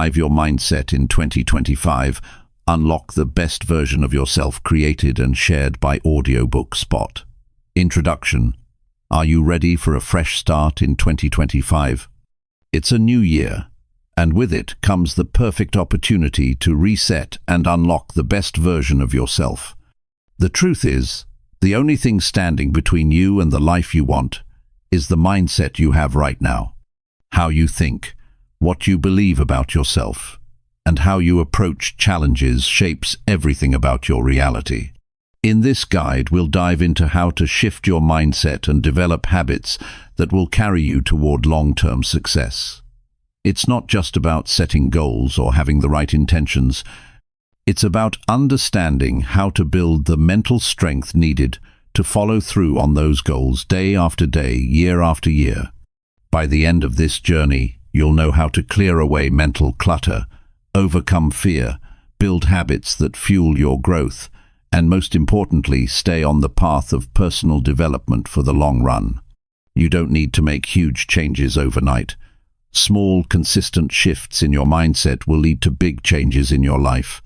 Your mindset in 2025. Unlock the best version of yourself, created and shared by Audiobook Spot. Introduction. Are you ready for a fresh start in 2025? It's a new year, and with it comes the perfect opportunity to reset and unlock the best version of yourself. The truth is, the only thing standing between you and the life you want is the mindset you have right now. How you think, what you believe about yourself, and how you approach challenges shapes everything about your reality. In this guide, we'll dive into how to shift your mindset and develop habits that will carry you toward long-term success. It's not just about setting goals or having the right intentions. It's about understanding how to build the mental strength needed to follow through on those goals day after day, year after year. By the end of this journey, you'll know how to clear away mental clutter, overcome fear, build habits that fuel your growth, and most importantly, stay on the path of personal development for the long run. You don't need to make huge changes overnight. Small, consistent shifts in your mindset will lead to big changes in your life.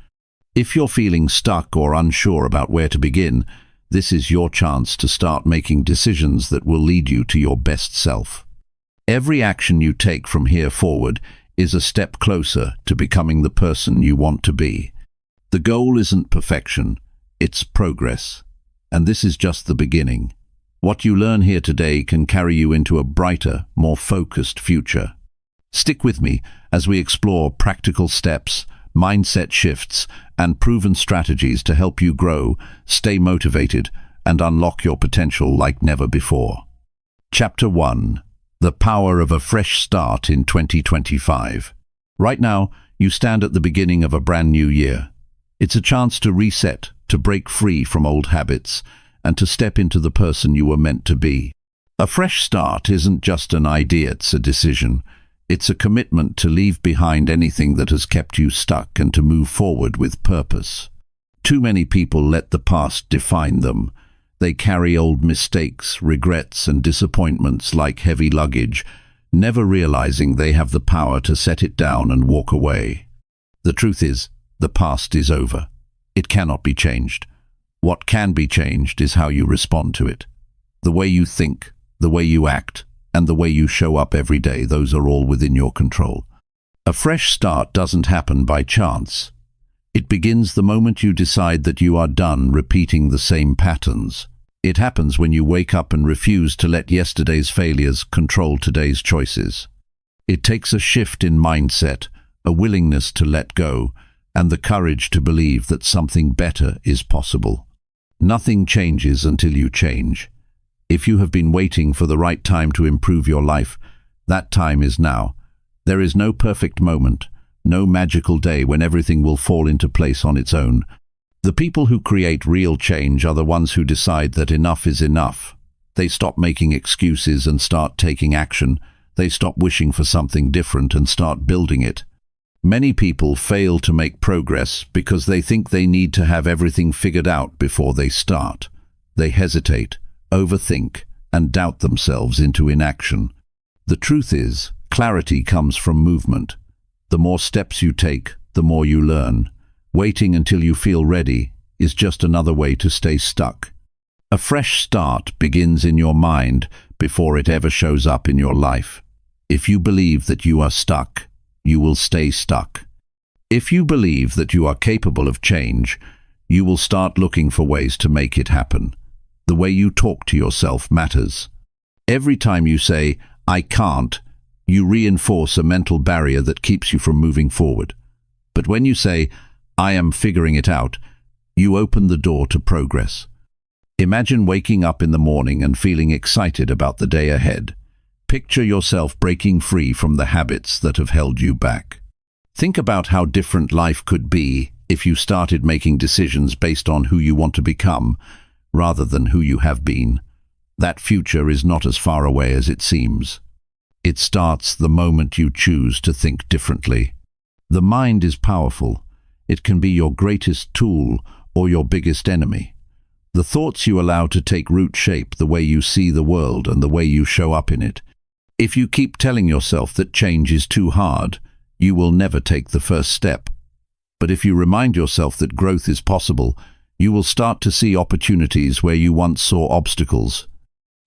If you're feeling stuck or unsure about where to begin, this is your chance to start making decisions that will lead you to your best self. Every action you take from here forward is a step closer to becoming the person you want to be. The goal isn't perfection, it's progress. And this is just the beginning. What you learn here today can carry you into a brighter, more focused future. Stick with me as we explore practical steps, mindset shifts, and proven strategies to help you grow, stay motivated, and unlock your potential like never before. Chapter 1. The power of a fresh start in 2025. Right now, you stand at the beginning of a brand new year. It's a chance to reset, to break free from old habits, and to step into the person you were meant to be. A fresh start isn't just an idea, it's a decision. It's a commitment to leave behind anything that has kept you stuck and to move forward with purpose. Too many people let the past define them. They carry old mistakes, regrets, and disappointments like heavy luggage, never realizing they have the power to set it down and walk away. The truth is, the past is over. It cannot be changed. What can be changed is how you respond to it. The way you think, the way you act, and the way you show up every day, those are all within your control. A fresh start doesn't happen by chance. It begins the moment you decide that you are done repeating the same patterns. It happens when you wake up and refuse to let yesterday's failures control today's choices. It takes a shift in mindset, a willingness to let go, and the courage to believe that something better is possible. Nothing changes until you change. If you have been waiting for the right time to improve your life, that time is now. There is no perfect moment, no magical day when everything will fall into place on its own. The people who create real change are the ones who decide that enough is enough. They stop making excuses and start taking action. They stop wishing for something different and start building it. Many people fail to make progress because they think they need to have everything figured out before they start. They hesitate, overthink, and doubt themselves into inaction. The truth is, clarity comes from movement. The more steps you take, the more you learn. Waiting until you feel ready is just another way to stay stuck. A fresh start begins in your mind before it ever shows up in your life. If you believe that you are stuck, you will stay stuck. If you believe that you are capable of change, you will start looking for ways to make it happen. The way you talk to yourself matters. Every time you say, "I can't," you reinforce a mental barrier that keeps you from moving forward. But when you say, "I am figuring it out," you open the door to progress. Imagine waking up in the morning and feeling excited about the day ahead. Picture yourself breaking free from the habits that have held you back. Think about how different life could be if you started making decisions based on who you want to become, rather than who you have been. That future is not as far away as it seems. It starts the moment you choose to think differently. The mind is powerful. It can be your greatest tool or your biggest enemy. The thoughts you allow to take root shape the way you see the world and the way you show up in it. If you keep telling yourself that change is too hard, you will never take the first step. But if you remind yourself that growth is possible, you will start to see opportunities where you once saw obstacles.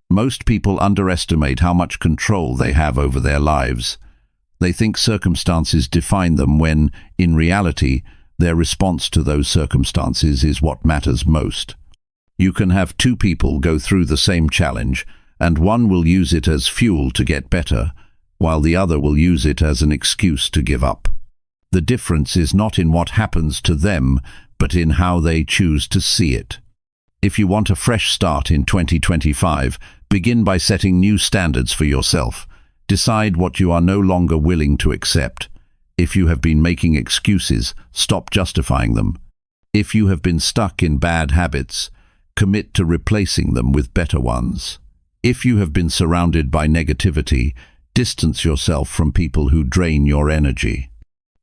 Most people underestimate how much control they have over their lives. They think circumstances define them when, in reality, their response to those circumstances is what matters most. You can have two people go through the same challenge, and one will use it as fuel to get better, while the other will use it as an excuse to give up. The difference is not in what happens to them, but in how they choose to see it. If you want a fresh start in 2025, begin by setting new standards for yourself. Decide what you are no longer willing to accept. If you have been making excuses, stop justifying them. If you have been stuck in bad habits, commit to replacing them with better ones. If you have been surrounded by negativity, distance yourself from people who drain your energy.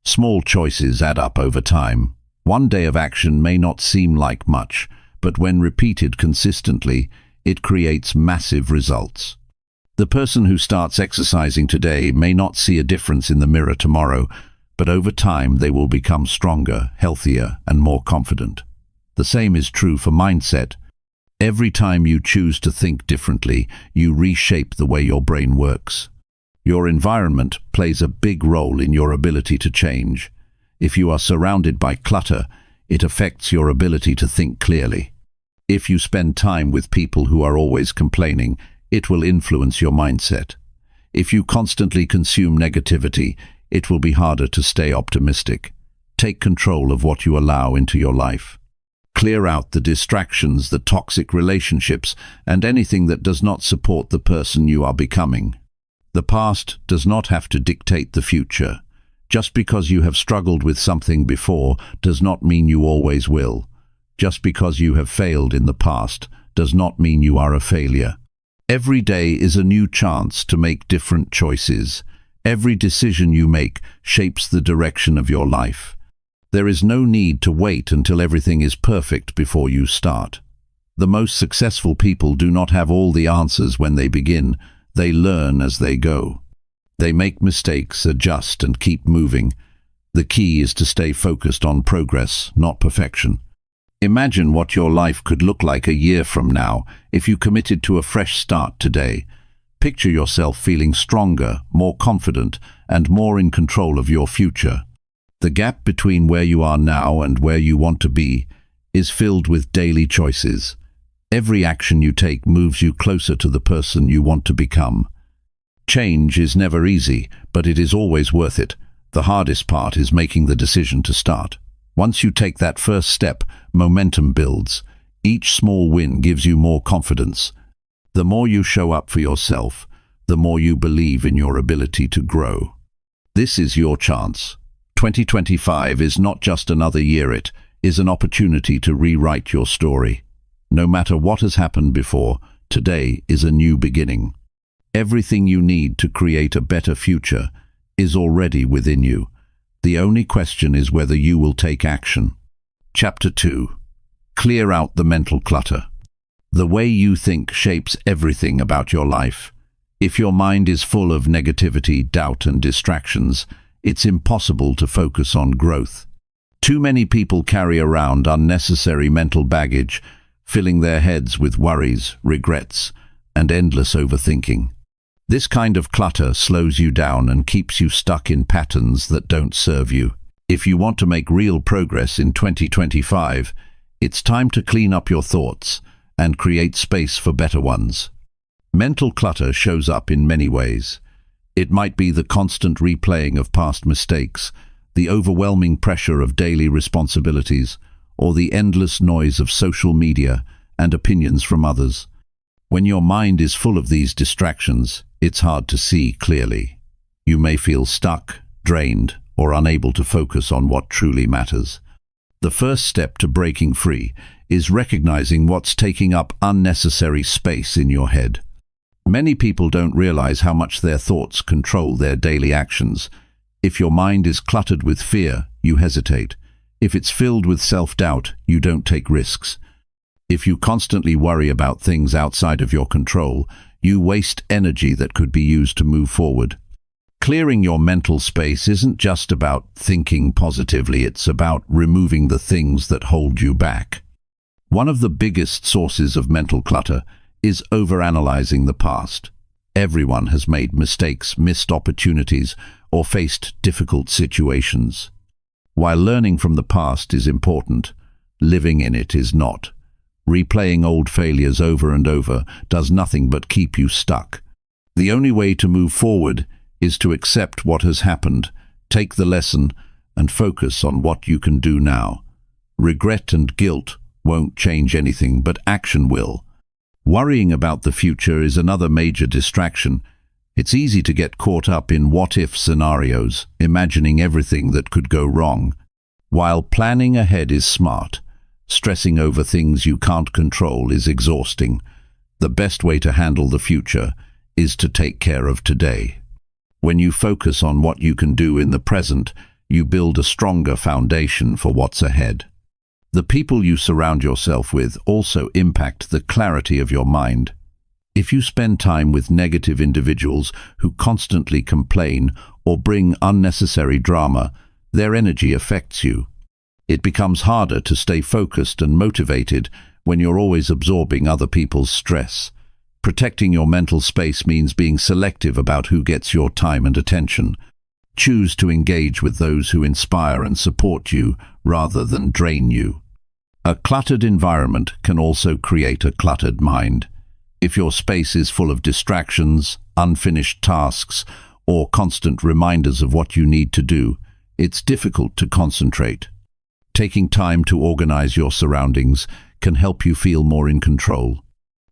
Small choices add up over time. One day of action may not seem like much, but when repeated consistently, it creates massive results. The person who starts exercising today may not see a difference in the mirror tomorrow, but over time they will become stronger, healthier, and more confident. The same is true for mindset. Every time you choose to think differently, you reshape the way your brain works. Your environment plays a big role in your ability to change. If you are surrounded by clutter, it affects your ability to think clearly. If you spend time with people who are always complaining, it will influence your mindset. If you constantly consume negativity, it will be harder to stay optimistic. Take control of what you allow into your life. Clear out the distractions, the toxic relationships, and anything that does not support the person you are becoming. The past does not have to dictate the future. Just because you have struggled with something before does not mean you always will. Just because you have failed in the past does not mean you are a failure. Every day is a new chance to make different choices. Every decision you make shapes the direction of your life. There is no need to wait until everything is perfect before you start. The most successful people do not have all the answers when they begin. They learn as they go. They make mistakes, adjust, and keep moving. The key is to stay focused on progress, not perfection. Imagine what your life could look like a year from now if you committed to a fresh start today. Picture yourself feeling stronger, more confident, and more in control of your future. The gap between where you are now and where you want to be is filled with daily choices. Every action you take moves you closer to the person you want to become. Change is never easy, but it is always worth it. The hardest part is making the decision to start. Once you take that first step, momentum builds. Each small win gives you more confidence. The more you show up for yourself, the more you believe in your ability to grow. This is your chance. 2025 is not just another year, it is an opportunity to rewrite your story. No matter what has happened before, today is a new beginning. Everything you need to create a better future is already within you. The only question is whether you will take action. Chapter 2. Clear out the mental clutter. The way you think shapes everything about your life. If your mind is full of negativity, doubt, and distractions, it's impossible to focus on growth. Too many people carry around unnecessary mental baggage, filling their heads with worries, regrets, and endless overthinking. This kind of clutter slows you down and keeps you stuck in patterns that don't serve you. If you want to make real progress in 2025, it's time to clean up your thoughts and create space for better ones. Mental clutter shows up in many ways. It might be the constant replaying of past mistakes, the overwhelming pressure of daily responsibilities, or the endless noise of social media and opinions from others. When your mind is full of these distractions, it's hard to see clearly. You may feel stuck, drained, or unable to focus on what truly matters. The first step to breaking free is recognizing what's taking up unnecessary space in your head. Many people don't realize how much their thoughts control their daily actions. If your mind is cluttered with fear, you hesitate. If it's filled with self-doubt, you don't take risks. If you constantly worry about things outside of your control, you waste energy that could be used to move forward. Clearing your mental space isn't just about thinking positively, it's about removing the things that hold you back. One of the biggest sources of mental clutter is overanalyzing the past. Everyone has made mistakes, missed opportunities, or faced difficult situations. While learning from the past is important, living in it is not. Replaying old failures over and over does nothing but keep you stuck. The only way to move forward is to accept what has happened, take the lesson, and focus on what you can do now. Regret and guilt won't change anything, but action will. Worrying about the future is another major distraction. It's easy to get caught up in what-if scenarios, imagining everything that could go wrong. While planning ahead is smart, stressing over things you can't control is exhausting. The best way to handle the future is to take care of today. When you focus on what you can do in the present, you build a stronger foundation for what's ahead. The people you surround yourself with also impact the clarity of your mind. If you spend time with negative individuals who constantly complain or bring unnecessary drama, their energy affects you. It becomes harder to stay focused and motivated when you're always absorbing other people's stress. Protecting your mental space means being selective about who gets your time and attention. Choose to engage with those who inspire and support you rather than drain you. A cluttered environment can also create a cluttered mind. If your space is full of distractions, unfinished tasks, or constant reminders of what you need to do, it's difficult to concentrate. Taking time to organize your surroundings can help you feel more in control.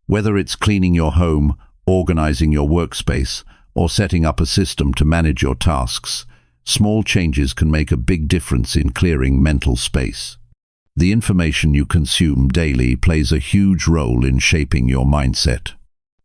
Whether it's cleaning your home, organizing your workspace, or setting up a system to manage your tasks, small changes can make a big difference in clearing mental space. The information you consume daily plays a huge role in shaping your mindset.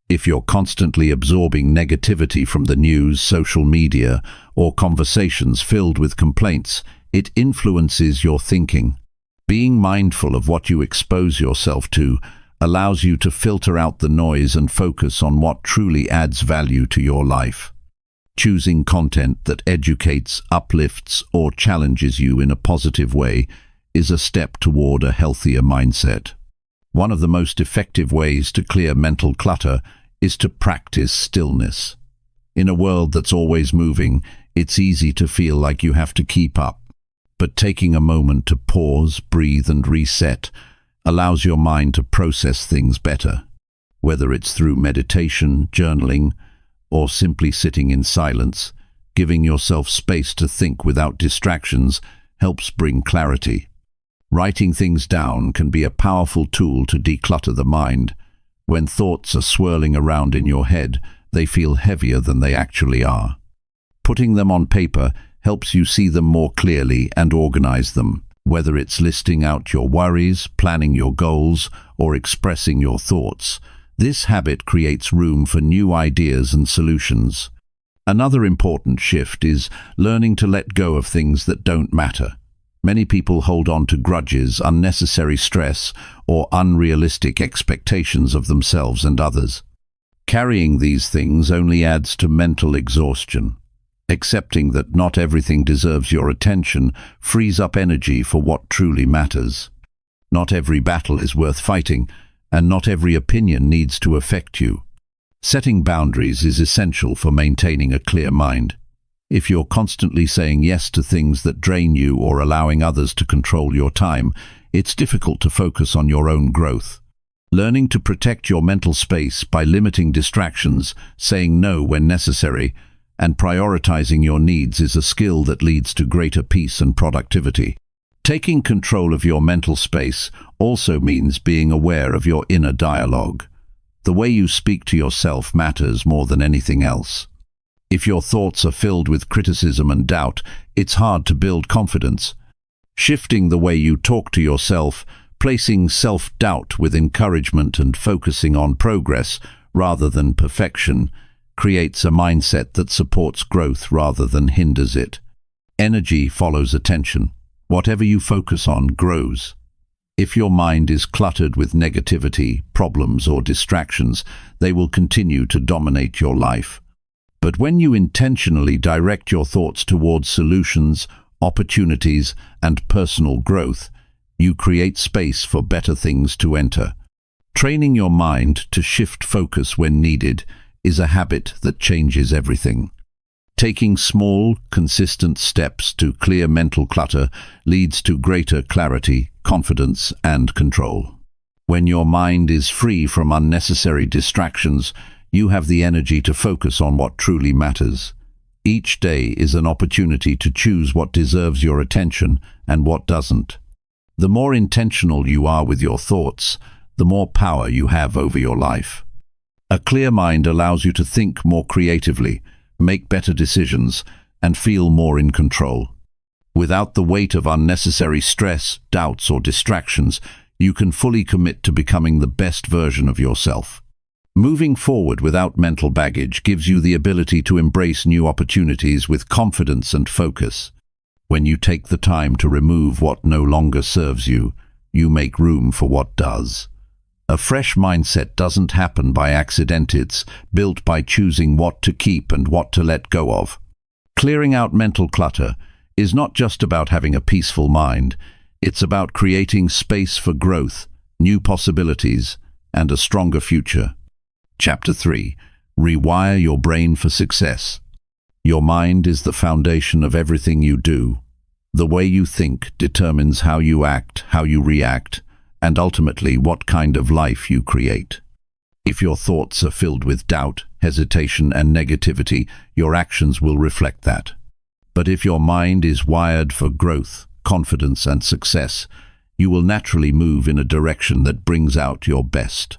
If you're constantly absorbing negativity from the news, social media, or conversations filled with complaints, it influences your thinking. Being mindful of what you expose yourself to allows you to filter out the noise and focus on what truly adds value to your life. Choosing content that educates, uplifts, or challenges you in a positive way is a step toward a healthier mindset. One of the most effective ways to clear mental clutter is to practice stillness. In a world that's always moving, it's easy to feel like you have to keep up. But taking a moment to pause, breathe, and reset allows your mind to process things better. Whether it's through meditation, journaling, or simply sitting in silence, giving yourself space to think without distractions helps bring clarity. Writing things down can be a powerful tool to declutter the mind. When thoughts are swirling around in your head, they feel heavier than they actually are. Putting them on paper helps you see them more clearly and organize them. Whether it's listing out your worries, planning your goals, or expressing your thoughts, this habit creates room for new ideas and solutions. Another important shift is learning to let go of things that don't matter. Many people hold on to grudges, unnecessary stress, or unrealistic expectations of themselves and others. Carrying these things only adds to mental exhaustion. Accepting that not everything deserves your attention frees up energy for what truly matters. Not every battle is worth fighting, and not every opinion needs to affect you. Setting boundaries is essential for maintaining a clear mind. If you're constantly saying yes to things that drain you or allowing others to control your time, it's difficult to focus on your own growth. Learning to protect your mental space by limiting distractions, saying no when necessary, and prioritizing your needs is a skill that leads to greater peace and productivity. Taking control of your mental space also means being aware of your inner dialogue. The way you speak to yourself matters more than anything else. If your thoughts are filled with criticism and doubt, it's hard to build confidence. Shifting the way you talk to yourself, placing self-doubt with encouragement and focusing on progress rather than perfection, creates a mindset that supports growth rather than hinders it. Energy follows attention. Whatever you focus on grows. If your mind is cluttered with negativity, problems, or distractions, they will continue to dominate your life. But when you intentionally direct your thoughts towards solutions, opportunities, and personal growth, you create space for better things to enter. Training your mind to shift focus when needed is a habit that changes everything. Taking small, consistent steps to clear mental clutter leads to greater clarity, confidence, and control. When your mind is free from unnecessary distractions, you have the energy to focus on what truly matters. Each day is an opportunity to choose what deserves your attention and what doesn't. The more intentional you are with your thoughts, the more power you have over your life. A clear mind allows you to think more creatively, make better decisions, and feel more in control. Without the weight of unnecessary stress, doubts, or distractions, you can fully commit to becoming the best version of yourself. Moving forward without mental baggage gives you the ability to embrace new opportunities with confidence and focus. When you take the time to remove what no longer serves you, you make room for what does. A fresh mindset doesn't happen by accident, it's built by choosing what to keep and what to let go of. Clearing out mental clutter is not just about having a peaceful mind, it's about creating space for growth, new possibilities, and a stronger future. Chapter 3. Rewire your brain for success. Your mind is the foundation of everything you do. The way you think determines how you act, how you react, and ultimately what kind of life you create. If your thoughts are filled with doubt, hesitation, and negativity, your actions will reflect that. But if your mind is wired for growth, confidence, and success, you will naturally move in a direction that brings out your best.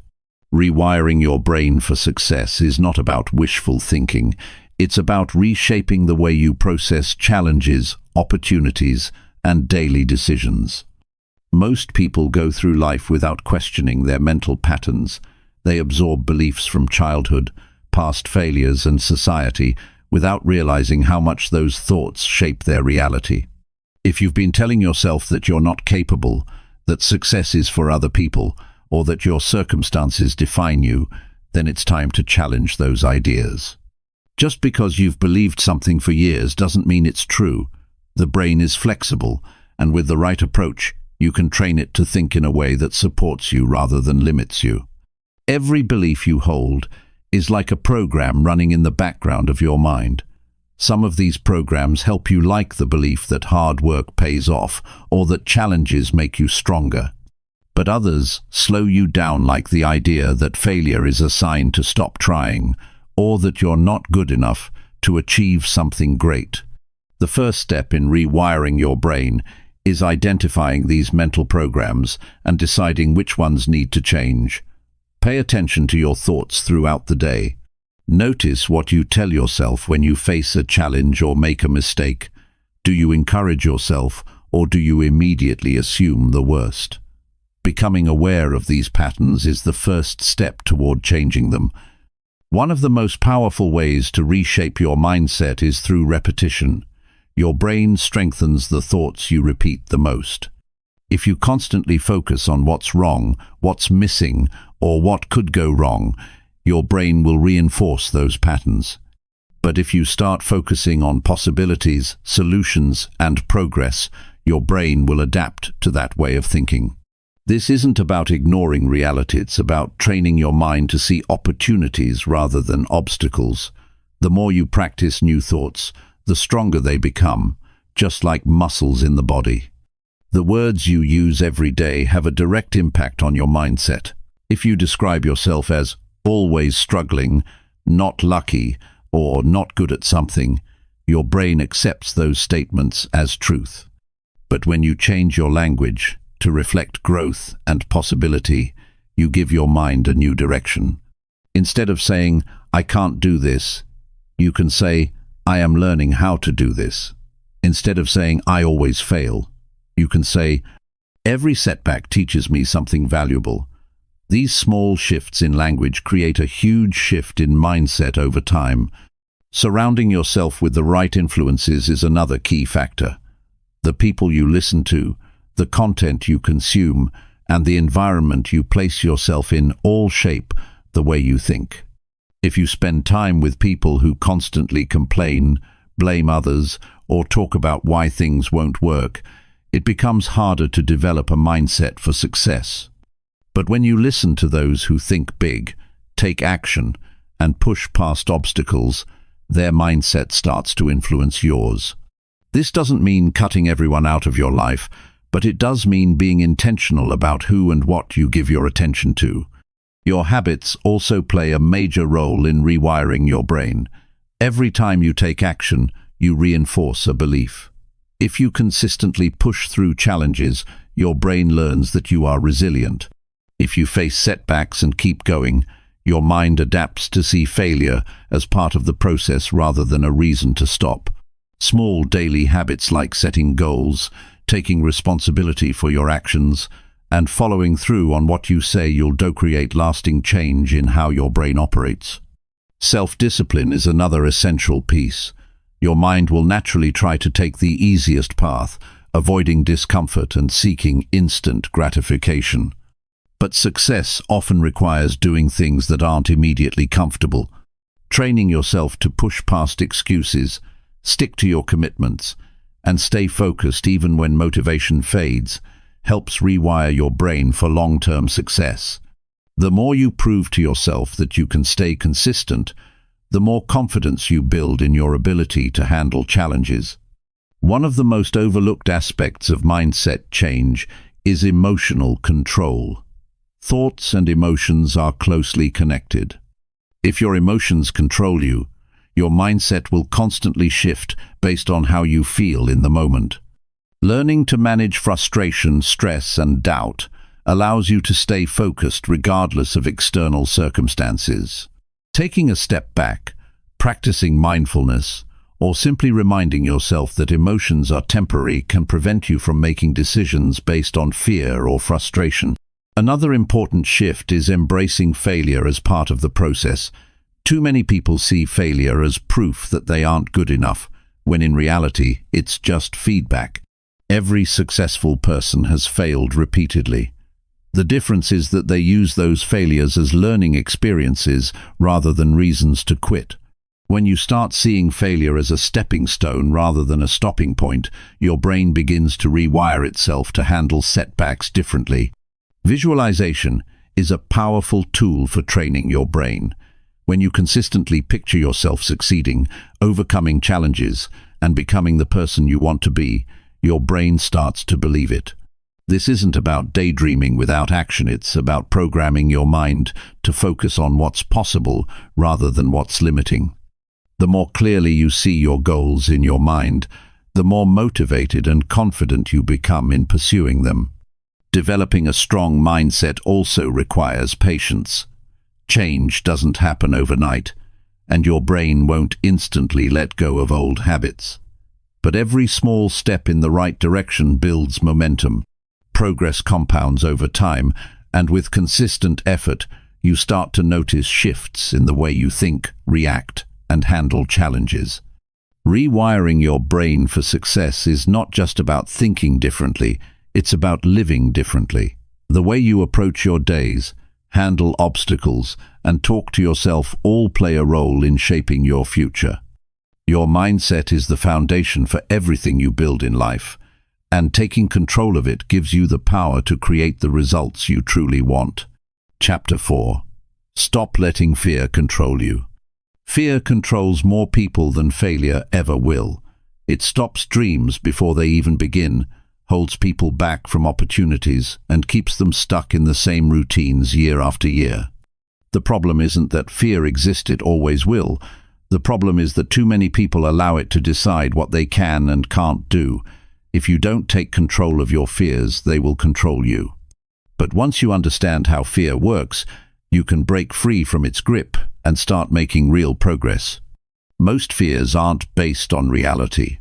Rewiring your brain for success is not about wishful thinking. It's about reshaping the way you process challenges, opportunities, and daily decisions. Most people go through life without questioning their mental patterns. They absorb beliefs from childhood, past failures, and society without realizing how much those thoughts shape their reality. If you've been telling yourself that you're not capable, that success is for other people, or that your circumstances define you, then it's time to challenge those ideas. Just because you've believed something for years doesn't mean it's true. The brain is flexible, and with the right approach, you can train it to think in a way that supports you rather than limits you. Every belief you hold is like a program running in the background of your mind. Some of these programs help you, like the belief that hard work pays off or that challenges make you stronger. But others slow you down, like the idea that failure is a sign to stop trying, or that you're not good enough to achieve something great. The first step in rewiring your brain is identifying these mental programs and deciding which ones need to change. Pay attention to your thoughts throughout the day. Notice what you tell yourself when you face a challenge or make a mistake. Do you encourage yourself, or do you immediately assume the worst? Becoming aware of these patterns is the first step toward changing them. One of the most powerful ways to reshape your mindset is through repetition. Your brain strengthens the thoughts you repeat the most. If you constantly focus on what's wrong, what's missing, or what could go wrong, your brain will reinforce those patterns. But if you start focusing on possibilities, solutions, and progress, your brain will adapt to that way of thinking. This isn't about ignoring reality, it's about training your mind to see opportunities rather than obstacles. The more you practice new thoughts, the stronger they become, just like muscles in the body. The words you use every day have a direct impact on your mindset. If you describe yourself as always struggling, not lucky, or not good at something, your brain accepts those statements as truth. But when you change your language to reflect growth and possibility, you give your mind a new direction. Instead of saying, "I can't do this," you can say, "I am learning how to do this." Instead of saying, "I always fail," you can say, "Every setback teaches me something valuable." These small shifts in language create a huge shift in mindset over time. Surrounding yourself with the right influences is another key factor. The people you listen to, the content you consume, and the environment you place yourself in all shape the way you think. If you spend time with people who constantly complain, blame others, or talk about why things won't work, it becomes harder to develop a mindset for success. But when you listen to those who think big, take action, and push past obstacles, their mindset starts to influence yours. This doesn't mean cutting everyone out of your life, but it does mean being intentional about who and what you give your attention to. Your habits also play a major role in rewiring your brain. Every time you take action, you reinforce a belief. If you consistently push through challenges, your brain learns that you are resilient. If you face setbacks and keep going, your mind adapts to see failure as part of the process rather than a reason to stop. Small daily habits like setting goals, taking responsibility for your actions, and following through on what you say you'll do create lasting change in how your brain operates. Self-discipline is another essential piece. Your mind will naturally try to take the easiest path, avoiding discomfort and seeking instant gratification. But success often requires doing things that aren't immediately comfortable. Training yourself to push past excuses, stick to your commitments, and stay focused even when motivation fades helps rewire your brain for long-term success. The more you prove to yourself that you can stay consistent, the more confidence you build in your ability to handle challenges. One of the most overlooked aspects of mindset change is emotional control. Thoughts and emotions are closely connected. If your emotions control you, your mindset will constantly shift based on how you feel in the moment. Learning to manage frustration, stress, and doubt allows you to stay focused regardless of external circumstances. Taking a step back, practicing mindfulness, or simply reminding yourself that emotions are temporary can prevent you from making decisions based on fear or frustration. Another important shift is embracing failure as part of the process. Too many people see failure as proof that they aren't good enough, when in reality, it's just feedback. Every successful person has failed repeatedly. The difference is that they use those failures as learning experiences rather than reasons to quit. When you start seeing failure as a stepping stone rather than a stopping point, your brain begins to rewire itself to handle setbacks differently. Visualization is a powerful tool for training your brain. When you consistently picture yourself succeeding, overcoming challenges, and becoming the person you want to be, your brain starts to believe it. This isn't about daydreaming without action, it's about programming your mind to focus on what's possible rather than what's limiting. The more clearly you see your goals in your mind, the more motivated and confident you become in pursuing them. Developing a strong mindset also requires patience. Change doesn't happen overnight, and your brain won't instantly let go of old habits. But every small step in the right direction builds momentum. Progress compounds over time, and with consistent effort, you start to notice shifts in the way you think, react, and handle challenges. Rewiring your brain for success is not just about thinking differently, it's about living differently. The way you approach your days, handle obstacles, and talk to yourself all play a role in shaping your future. Your mindset is the foundation for everything you build in life, and taking control of it gives you the power to create the results you truly want. Chapter 4. Stop letting fear control you. Fear controls more people than failure ever will. It stops dreams before they even begin, holds people back from opportunities, and keeps them stuck in the same routines year after year. The problem isn't that fear exists, it always will. The problem is that too many people allow it to decide what they can and can't do. If you don't take control of your fears, they will control you. But once you understand how fear works, you can break free from its grip and start making real progress. Most fears aren't based on reality.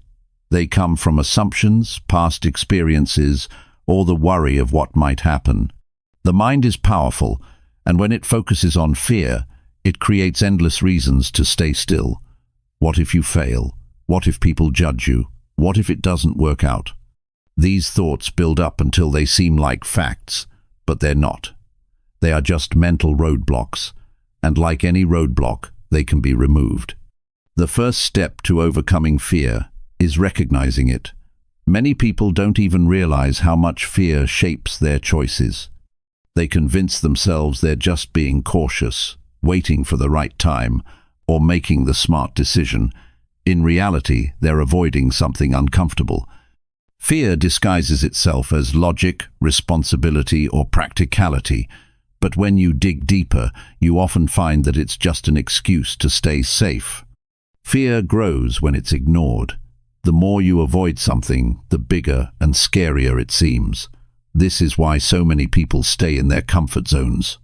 They come from assumptions, past experiences, or the worry of what might happen. The mind is powerful, and when it focuses on fear, it creates endless reasons to stay still. What if you fail? What if people judge you? What if it doesn't work out? These thoughts build up until they seem like facts, but they're not. They are just mental roadblocks. and like any roadblock, they can be removed. The first step to overcoming fear is recognizing it. Many people don't even realize how much fear shapes their choices. They convince themselves they're just being cautious, waiting for the right time, or making the smart decision. In reality, they're avoiding something uncomfortable. Fear disguises itself as logic, responsibility, or practicality, but when you dig deeper, you often find that it's just an excuse to stay safe. Fear grows when it's ignored. The more you avoid something, the bigger and scarier it seems. This is why so many people stay in their comfort zones.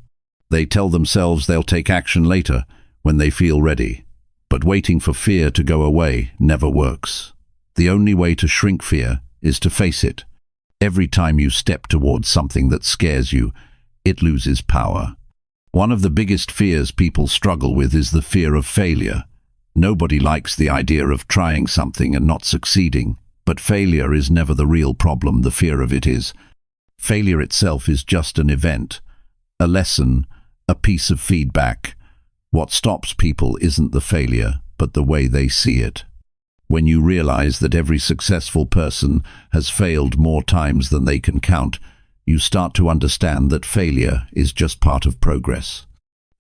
They tell themselves they'll take action later, when they feel ready. But waiting for fear to go away never works. The only way to shrink fear is to face it. Every time you step towards something that scares you, it loses power. One of the biggest fears people struggle with is the fear of failure. Nobody likes the idea of trying something and not succeeding, but failure is never the real problem, the fear of it is. Failure itself is just an event, a lesson, a piece of feedback. What stops people isn't the failure, but the way they see it. When you realize that every successful person has failed more times than they can count, you start to understand that failure is just part of progress.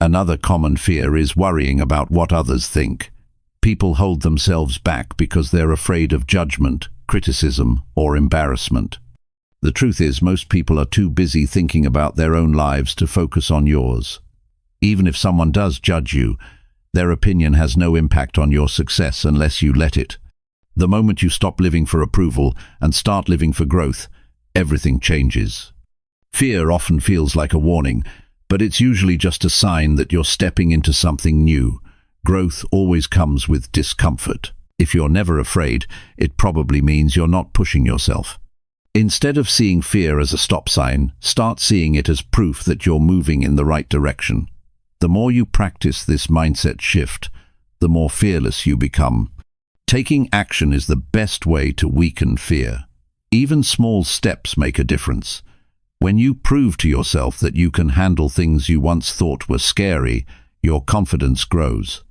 Another common fear is worrying about what others think. People hold themselves back because they're afraid of judgment, criticism, or embarrassment. The truth is, most people are too busy thinking about their own lives to focus on yours. Even if someone does judge you, their opinion has no impact on your success unless you let it. The moment you stop living for approval and start living for growth, everything changes. Fear often feels like a warning, but it's usually just a sign that you're stepping into something new. Growth always comes with discomfort. If you're never afraid, it probably means you're not pushing yourself. Instead of seeing fear as a stop sign, start seeing it as proof that you're moving in the right direction. The more you practice this mindset shift, the more fearless you become. Taking action is the best way to weaken fear. Even small steps make a difference. When you prove to yourself that you can handle things you once thought were scary, your confidence grows.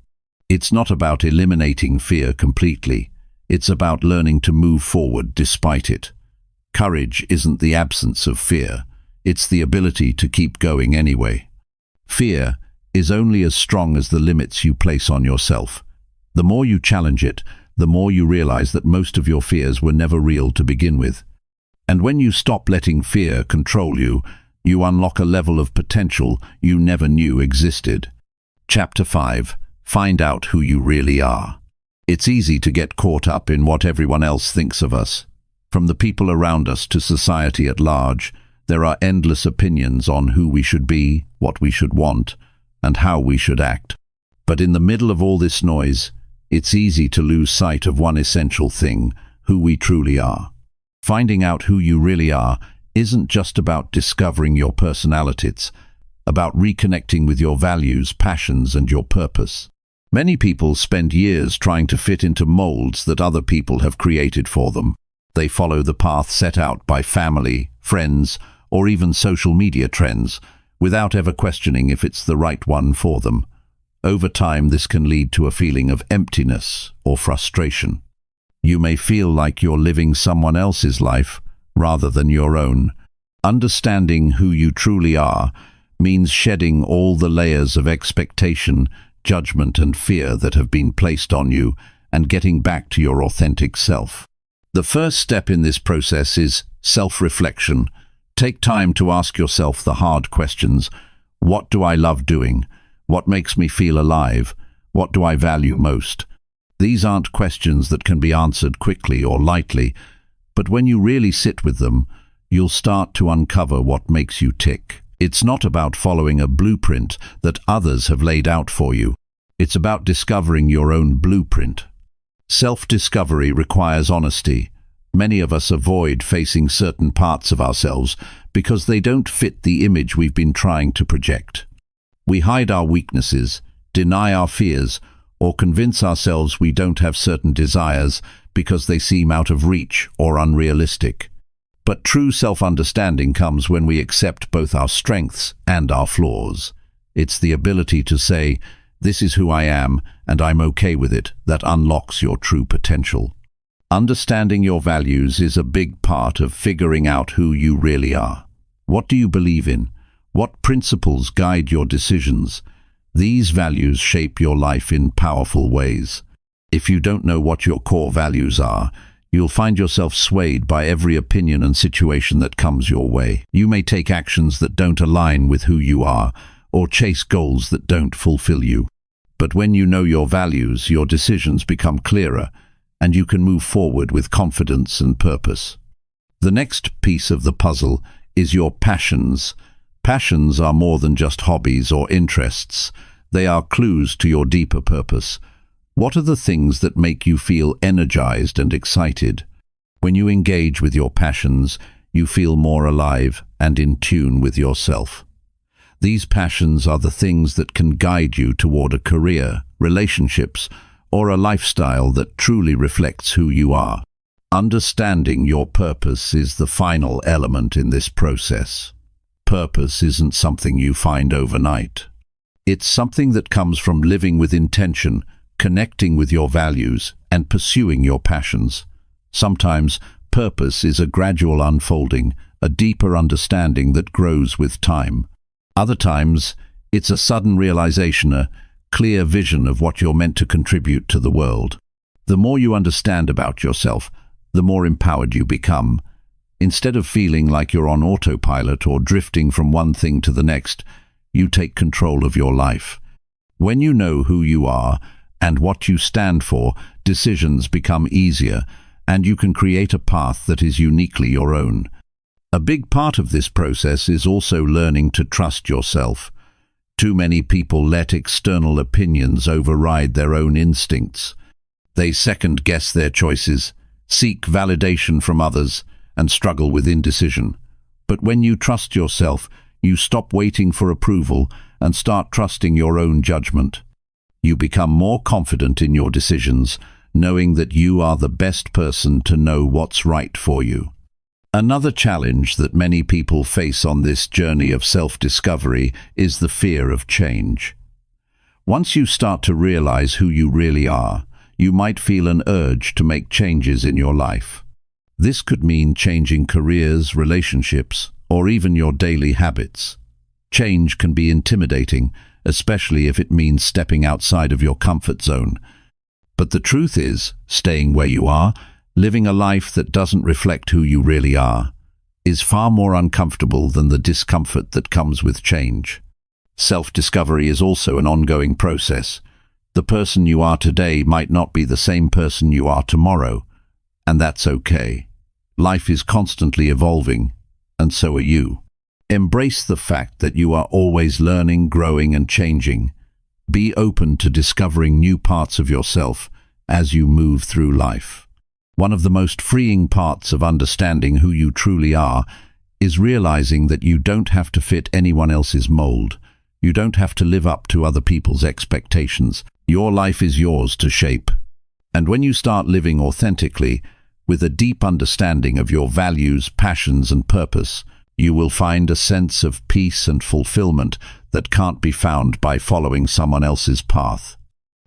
It's not about eliminating fear completely. It's about learning to move forward despite it. Courage isn't the absence of fear. It's the ability to keep going anyway. Fear is only as strong as the limits you place on yourself. The more you challenge it, the more you realize that most of your fears were never real to begin with. And when you stop letting fear control you, you unlock a level of potential you never knew existed. Chapter 5. Find out who you really are. It's easy to get caught up in what everyone else thinks of us. From the people around us to society at large, there are endless opinions on who we should be, what we should want, and how we should act. But in the middle of all this noise, it's easy to lose sight of one essential thing, who we truly are. Finding out who you really are isn't just about discovering your personality, it's about reconnecting with your values, passions, and your purpose. Many people spend years trying to fit into molds that other people have created for them. They follow the path set out by family, friends, or even social media trends, without ever questioning if it's the right one for them. Over time, this can lead to a feeling of emptiness or frustration. You may feel like you're living someone else's life rather than your own. Understanding who you truly are means shedding all the layers of expectation, judgment, and fear that have been placed on you and getting back to your authentic self. The first step in this process is self-reflection. Take time to ask yourself the hard questions. What do I love doing? What makes me feel alive? What do I value most? These aren't questions that can be answered quickly or lightly, but when you really sit with them, you'll start to uncover what makes you tick. It's not about following a blueprint that others have laid out for you. It's about discovering your own blueprint. Self-discovery requires honesty. Many of us avoid facing certain parts of ourselves because they don't fit the image we've been trying to project. We hide our weaknesses, deny our fears, or convince ourselves we don't have certain desires because they seem out of reach or unrealistic. But true self-understanding comes when we accept both our strengths and our flaws. It's the ability to say, "This is who I am, and I'm okay with it," that unlocks your true potential. Understanding your values is a big part of figuring out who you really are. What do you believe in? What principles guide your decisions? These values shape your life in powerful ways. If you don't know what your core values are, you'll find yourself swayed by every opinion and situation that comes your way. You may take actions that don't align with who you are, or chase goals that don't fulfill you. But when you know your values, your decisions become clearer, and you can move forward with confidence and purpose. The next piece of the puzzle is your passions. Passions are more than just hobbies or interests. They are clues to your deeper purpose. What are the things that make you feel energized and excited? When you engage with your passions, you feel more alive and in tune with yourself. These passions are the things that can guide you toward a career, relationships, or a lifestyle that truly reflects who you are. Understanding your purpose is the final element in this process. Purpose isn't something you find overnight. It's something that comes from living with intention, connecting with your values, and pursuing your passions. Sometimes, purpose is a gradual unfolding, a deeper understanding that grows with time. Other times, it's a sudden realization, a clear vision of what you're meant to contribute to the world. The more you understand about yourself, the more empowered you become. Instead of feeling like you're on autopilot or drifting from one thing to the next, you take control of your life. When you know who you are and what you stand for, decisions become easier, and you can create a path that is uniquely your own. A big part of this process is also learning to trust yourself. Too many people let external opinions override their own instincts. They second-guess their choices, seek validation from others, and struggle with indecision. But when you trust yourself, you stop waiting for approval and start trusting your own judgment. You become more confident in your decisions, knowing that you are the best person to know what's right for you. Another challenge that many people face on this journey of self-discovery is the fear of change. Once you start to realize who you really are, you might feel an urge to make changes in your life. This could mean changing careers, relationships, or even your daily habits. Change can be intimidating, especially if it means stepping outside of your comfort zone. But the truth is, staying where you are, living a life that doesn't reflect who you really are, is far more uncomfortable than the discomfort that comes with change. Self-discovery is also an ongoing process. The person you are today might not be the same person you are tomorrow, and that's okay. Life is constantly evolving, and so are you. Embrace the fact that you are always learning, growing, and changing. Be open to discovering new parts of yourself as you move through life. One of the most freeing parts of understanding who you truly are is realizing that you don't have to fit anyone else's mold. You don't have to live up to other people's expectations. Your life is yours to shape. And when you start living authentically, with a deep understanding of your values, passions, and purpose, you will find a sense of peace and fulfillment that can't be found by following someone else's path.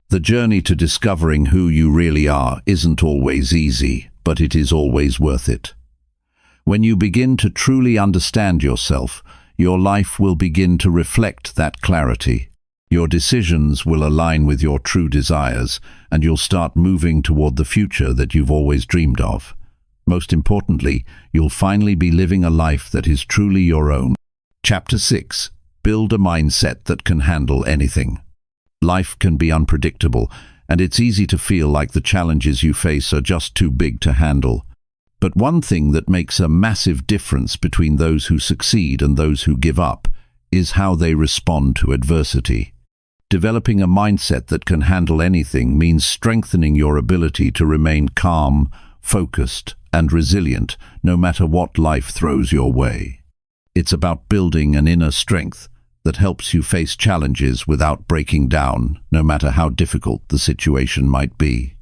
The journey to discovering who you really are isn't always easy, but it is always worth it. When you begin to truly understand yourself, your life will begin to reflect that clarity. Your decisions will align with your true desires, and you'll start moving toward the future that you've always dreamed of. Most importantly, you'll finally be living a life that is truly your own. Chapter 6. Build a mindset that can handle anything. Life can be unpredictable, and it's easy to feel like the challenges you face are just too big to handle. But one thing that makes a massive difference between those who succeed and those who give up is how they respond to adversity. Developing a mindset that can handle anything means strengthening your ability to remain calm, focused, and resilient no matter what life throws your way. It's about building an inner strength that helps you face challenges without breaking down, no matter how difficult the situation might be.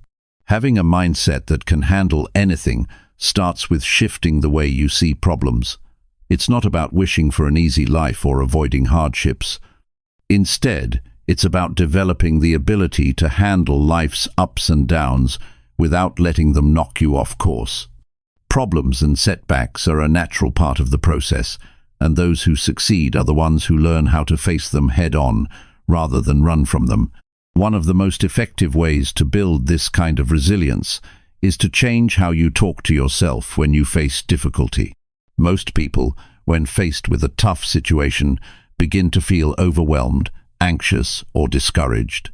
Having a mindset that can handle anything starts with shifting the way you see problems. It's not about wishing for an easy life or avoiding hardships. Instead, it's about developing the ability to handle life's ups and downs without letting them knock you off course. Problems and setbacks are a natural part of the process, and those who succeed are the ones who learn how to face them head-on rather than run from them. One of the most effective ways to build this kind of resilience is to change how you talk to yourself when you face difficulty. Most people, when faced with a tough situation, begin to feel overwhelmed, anxious, or discouraged.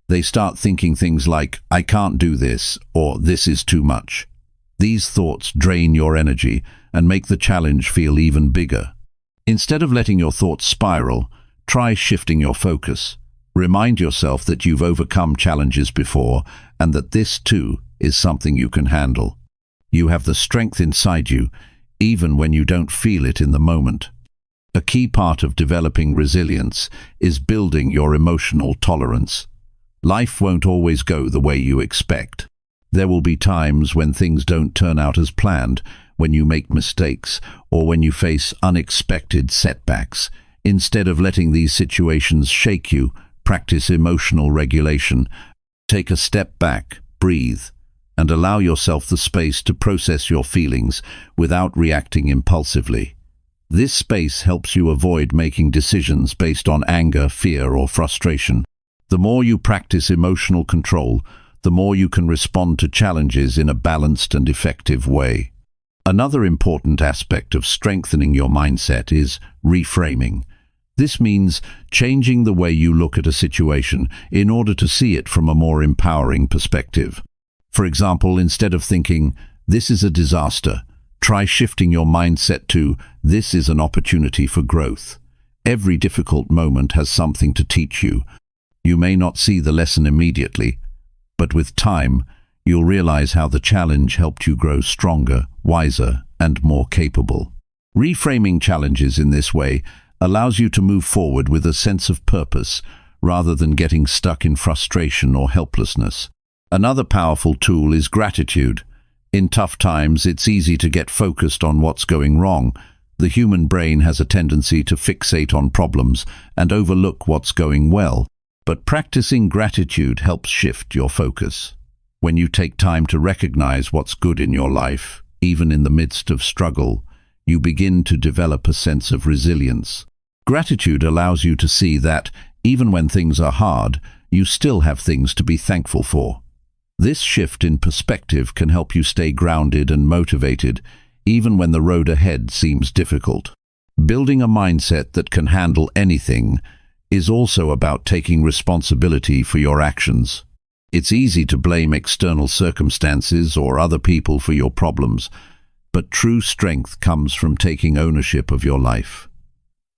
They start thinking things like, "I can't do this," or "this is too much." These thoughts drain your energy and make the challenge feel even bigger. Instead of letting your thoughts spiral, try shifting your focus. Remind yourself that you've overcome challenges before and that this, too, is something you can handle. You have the strength inside you, even when you don't feel it in the moment. A key part of developing resilience is building your emotional tolerance. Life won't always go the way you expect. There will be times when things don't turn out as planned, when you make mistakes, or when you face unexpected setbacks. Instead of letting these situations shake you, practice emotional regulation. Take a step back, breathe, and allow yourself the space to process your feelings without reacting impulsively. This space helps you avoid making decisions based on anger, fear, or frustration. The more you practice emotional control, the more you can respond to challenges in a balanced and effective way. Another important aspect of strengthening your mindset is reframing. This means changing the way you look at a situation in order to see it from a more empowering perspective. For example, instead of thinking, "This is a disaster," try shifting your mindset to, "This is an opportunity for growth." Every difficult moment has something to teach you. You may not see the lesson immediately, but with time, you'll realize how the challenge helped you grow stronger, wiser, and more capable. Reframing challenges in this way allows you to move forward with a sense of purpose rather than getting stuck in frustration or helplessness. Another powerful tool is gratitude. In tough times, it's easy to get focused on what's going wrong. The human brain has a tendency to fixate on problems and overlook what's going well. But practicing gratitude helps shift your focus. When you take time to recognize what's good in your life, even in the midst of struggle, you begin to develop a sense of resilience. Gratitude allows you to see that, even when things are hard, you still have things to be thankful for. This shift in perspective can help you stay grounded and motivated, even when the road ahead seems difficult. Building a mindset that can handle anything is also about taking responsibility for your actions. It's easy to blame external circumstances or other people for your problems, but true strength comes from taking ownership of your life.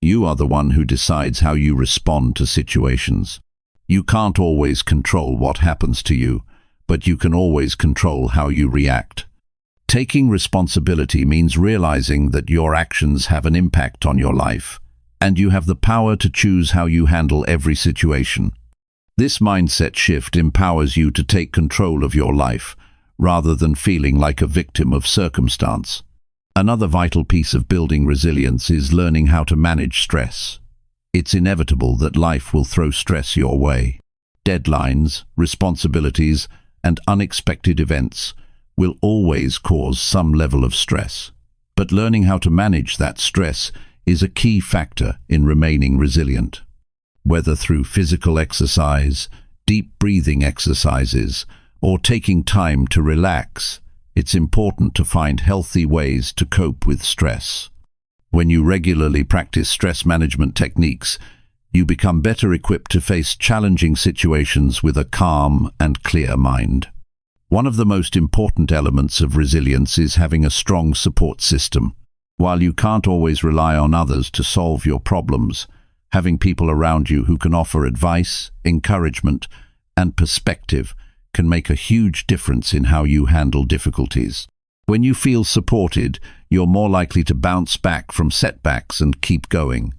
You are the one who decides how you respond to situations. You can't always control what happens to you, but you can always control how you react. Taking responsibility means realizing that your actions have an impact on your life, and you have the power to choose how you handle every situation. This mindset shift empowers you to take control of your life, rather than feeling like a victim of circumstance. Another vital piece of building resilience is learning how to manage stress. It's inevitable that life will throw stress your way. Deadlines, responsibilities, and unexpected events will always cause some level of stress. But learning how to manage that stress is a key factor in remaining resilient. Whether through physical exercise, deep breathing exercises, or taking time to relax, it's important to find healthy ways to cope with stress. When you regularly practice stress management techniques, you become better equipped to face challenging situations with a calm and clear mind. One of the most important elements of resilience is having a strong support system. While you can't always rely on others to solve your problems, having people around you who can offer advice, encouragement, and perspective can make a huge difference in how you handle difficulties. When you feel supported, you're more likely to bounce back from setbacks and keep going.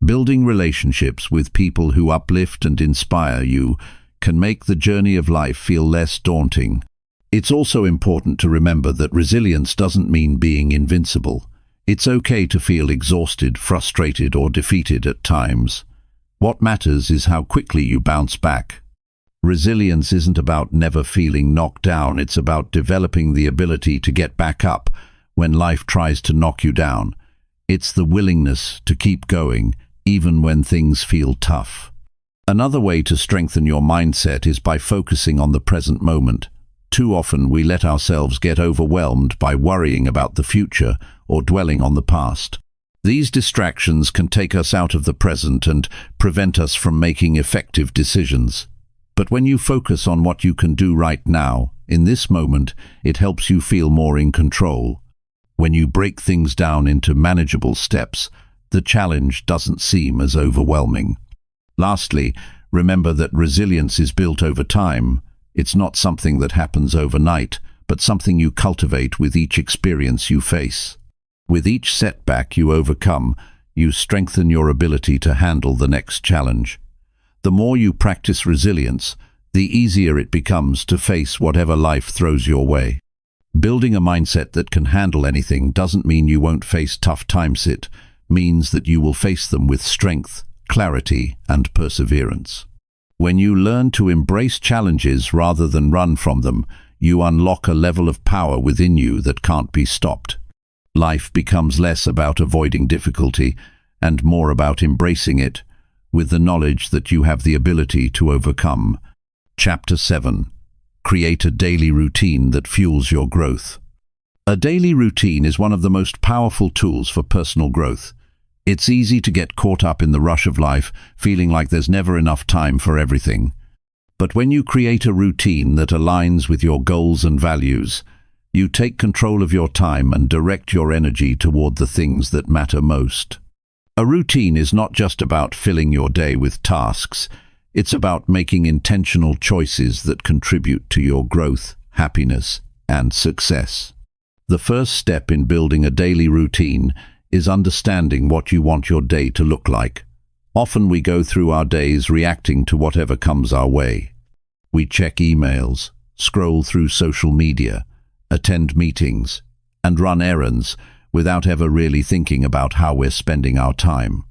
Building relationships with people who uplift and inspire you can make the journey of life feel less daunting. It's also important to remember that resilience doesn't mean being invincible. It's okay to feel exhausted, frustrated, or defeated at times. What matters is how quickly you bounce back. Resilience isn't about never feeling knocked down, it's about developing the ability to get back up when life tries to knock you down. It's the willingness to keep going, even when things feel tough. Another way to strengthen your mindset is by focusing on the present moment. Too often we let ourselves get overwhelmed by worrying about the future or dwelling on the past. These distractions can take us out of the present and prevent us from making effective decisions. But when you focus on what you can do right now, in this moment, it helps you feel more in control. When you break things down into manageable steps, the challenge doesn't seem as overwhelming. Lastly, remember that resilience is built over time. It's not something that happens overnight, but something you cultivate with each experience you face. With each setback you overcome, you strengthen your ability to handle the next challenge. The more you practice resilience, the easier it becomes to face whatever life throws your way. Building a mindset that can handle anything doesn't mean you won't face tough times. It means that you will face them with strength, clarity, and perseverance. When you learn to embrace challenges rather than run from them, you unlock a level of power within you that can't be stopped. Life becomes less about avoiding difficulty and more about embracing it, with the knowledge that you have the ability to overcome. Chapter 7. Create a daily routine that fuels your growth. A daily routine is one of the most powerful tools for personal growth. It's easy to get caught up in the rush of life, feeling like there's never enough time for everything. But when you create a routine that aligns with your goals and values, you take control of your time and direct your energy toward the things that matter most. A routine is not just about filling your day with tasks. It's about making intentional choices that contribute to your growth, happiness, and success. The first step in building a daily routine is understanding what you want your day to look like. Often we go through our days reacting to whatever comes our way. We check emails, scroll through social media, attend meetings, and run errands without ever really thinking about how we're spending our time.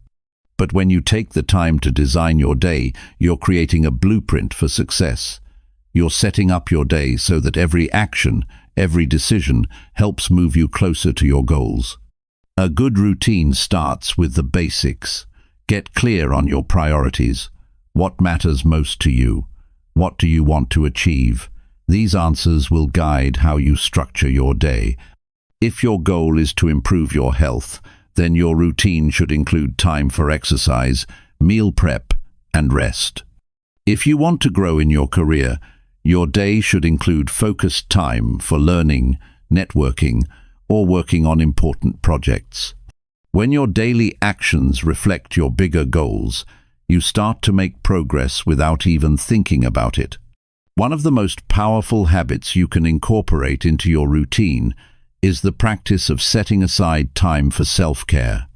But when you take the time to design your day, you're creating a blueprint for success. You're setting up your day so that every action, every decision helps move you closer to your goals. A good routine starts with the basics. Get clear on your priorities. What matters most to you? What do you want to achieve? These answers will guide how you structure your day. If your goal is to improve your health, then your routine should include time for exercise, meal prep, and rest. If you want to grow in your career, your day should include focused time for learning, networking, or working on important projects. When your daily actions reflect your bigger goals, you start to make progress without even thinking about it. One of the most powerful habits you can incorporate into your routine is the practice of setting aside time for self-care.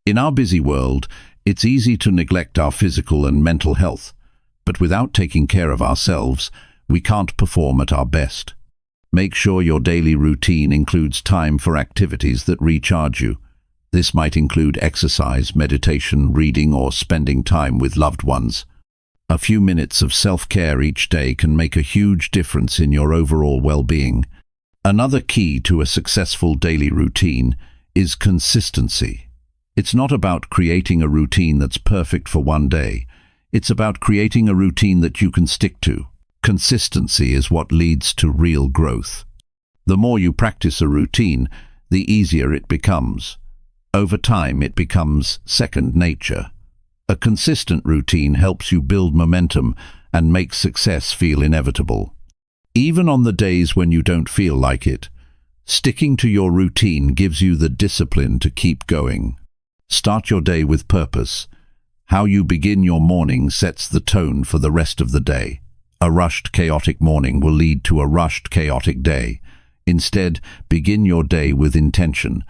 In our busy world, it's easy to neglect our physical and mental health, but without taking care of ourselves, we can't perform at our best. Make sure your daily routine includes time for activities that recharge you. This might include exercise, meditation, reading, or spending time with loved ones. A few minutes of self-care each day can make a huge difference in your overall well-being. Another key to a successful daily routine is consistency. It's not about creating a routine that's perfect for one day. It's about creating a routine that you can stick to. Consistency is what leads to real growth. The more you practice a routine, the easier it becomes. Over time, it becomes second nature. A consistent routine helps you build momentum and makes success feel inevitable. Even on the days when you don't feel like it, sticking to your routine gives you the discipline to keep going. Start your day with purpose. How you begin your morning sets the tone for the rest of the day. A rushed, chaotic morning will lead to a rushed, chaotic day. Instead, begin your day with intention.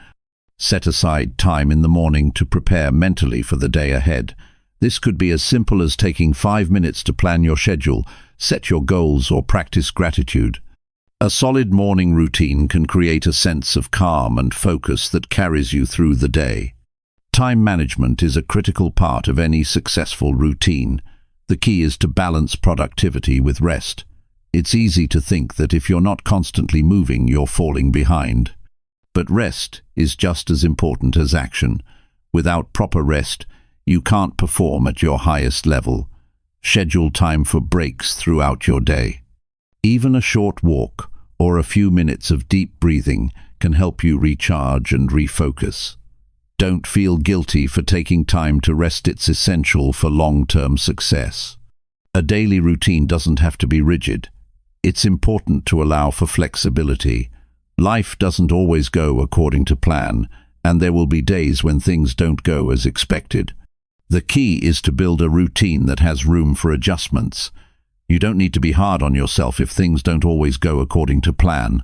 Set aside time in the morning to prepare mentally for the day ahead. This could be as simple as taking 5 minutes to plan your schedule, set your goals, or practice gratitude. A solid morning routine can create a sense of calm and focus that carries you through the day. Time management is a critical part of any successful routine. The key is to balance productivity with rest. It's easy to think that if you're not constantly moving, you're falling behind. But rest is just as important as action. Without proper rest, you can't perform at your highest level. Schedule time for breaks throughout your day. Even a short walk or a few minutes of deep breathing can help you recharge and refocus. Don't feel guilty for taking time to rest. It's essential for long-term success. A daily routine doesn't have to be rigid. It's important to allow for flexibility. Life doesn't always go according to plan, and there will be days when things don't go as expected. The key is to build a routine that has room for adjustments. You don't need to be hard on yourself if things don't always go according to plan.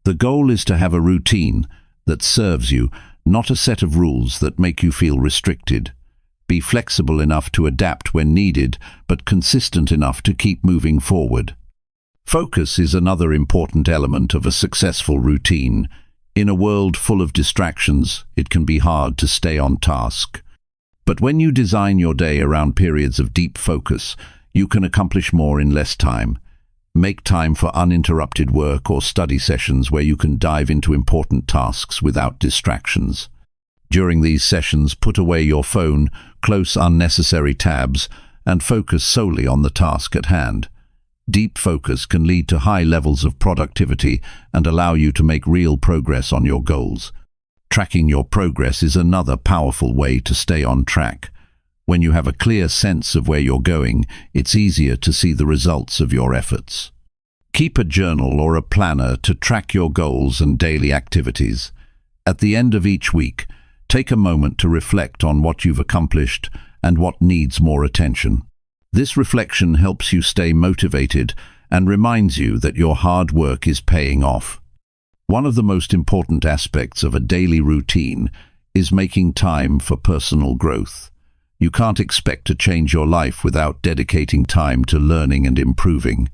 The goal is to have a routine that serves you, not a set of rules that make you feel restricted. Be flexible enough to adapt when needed, but consistent enough to keep moving forward. Focus is another important element of a successful routine. In a world full of distractions, it can be hard to stay on task. But when you design your day around periods of deep focus, you can accomplish more in less time. Make time for uninterrupted work or study sessions where you can dive into important tasks without distractions. During these sessions, put away your phone, close unnecessary tabs, and focus solely on the task at hand. Deep focus can lead to high levels of productivity and allow you to make real progress on your goals. Tracking your progress is another powerful way to stay on track. When you have a clear sense of where you're going, it's easier to see the results of your efforts. Keep a journal or a planner to track your goals and daily activities. At the end of each week, take a moment to reflect on what you've accomplished and what needs more attention. This reflection helps you stay motivated and reminds you that your hard work is paying off. One of the most important aspects of a daily routine is making time for personal growth. You can't expect to change your life without dedicating time to learning and improving.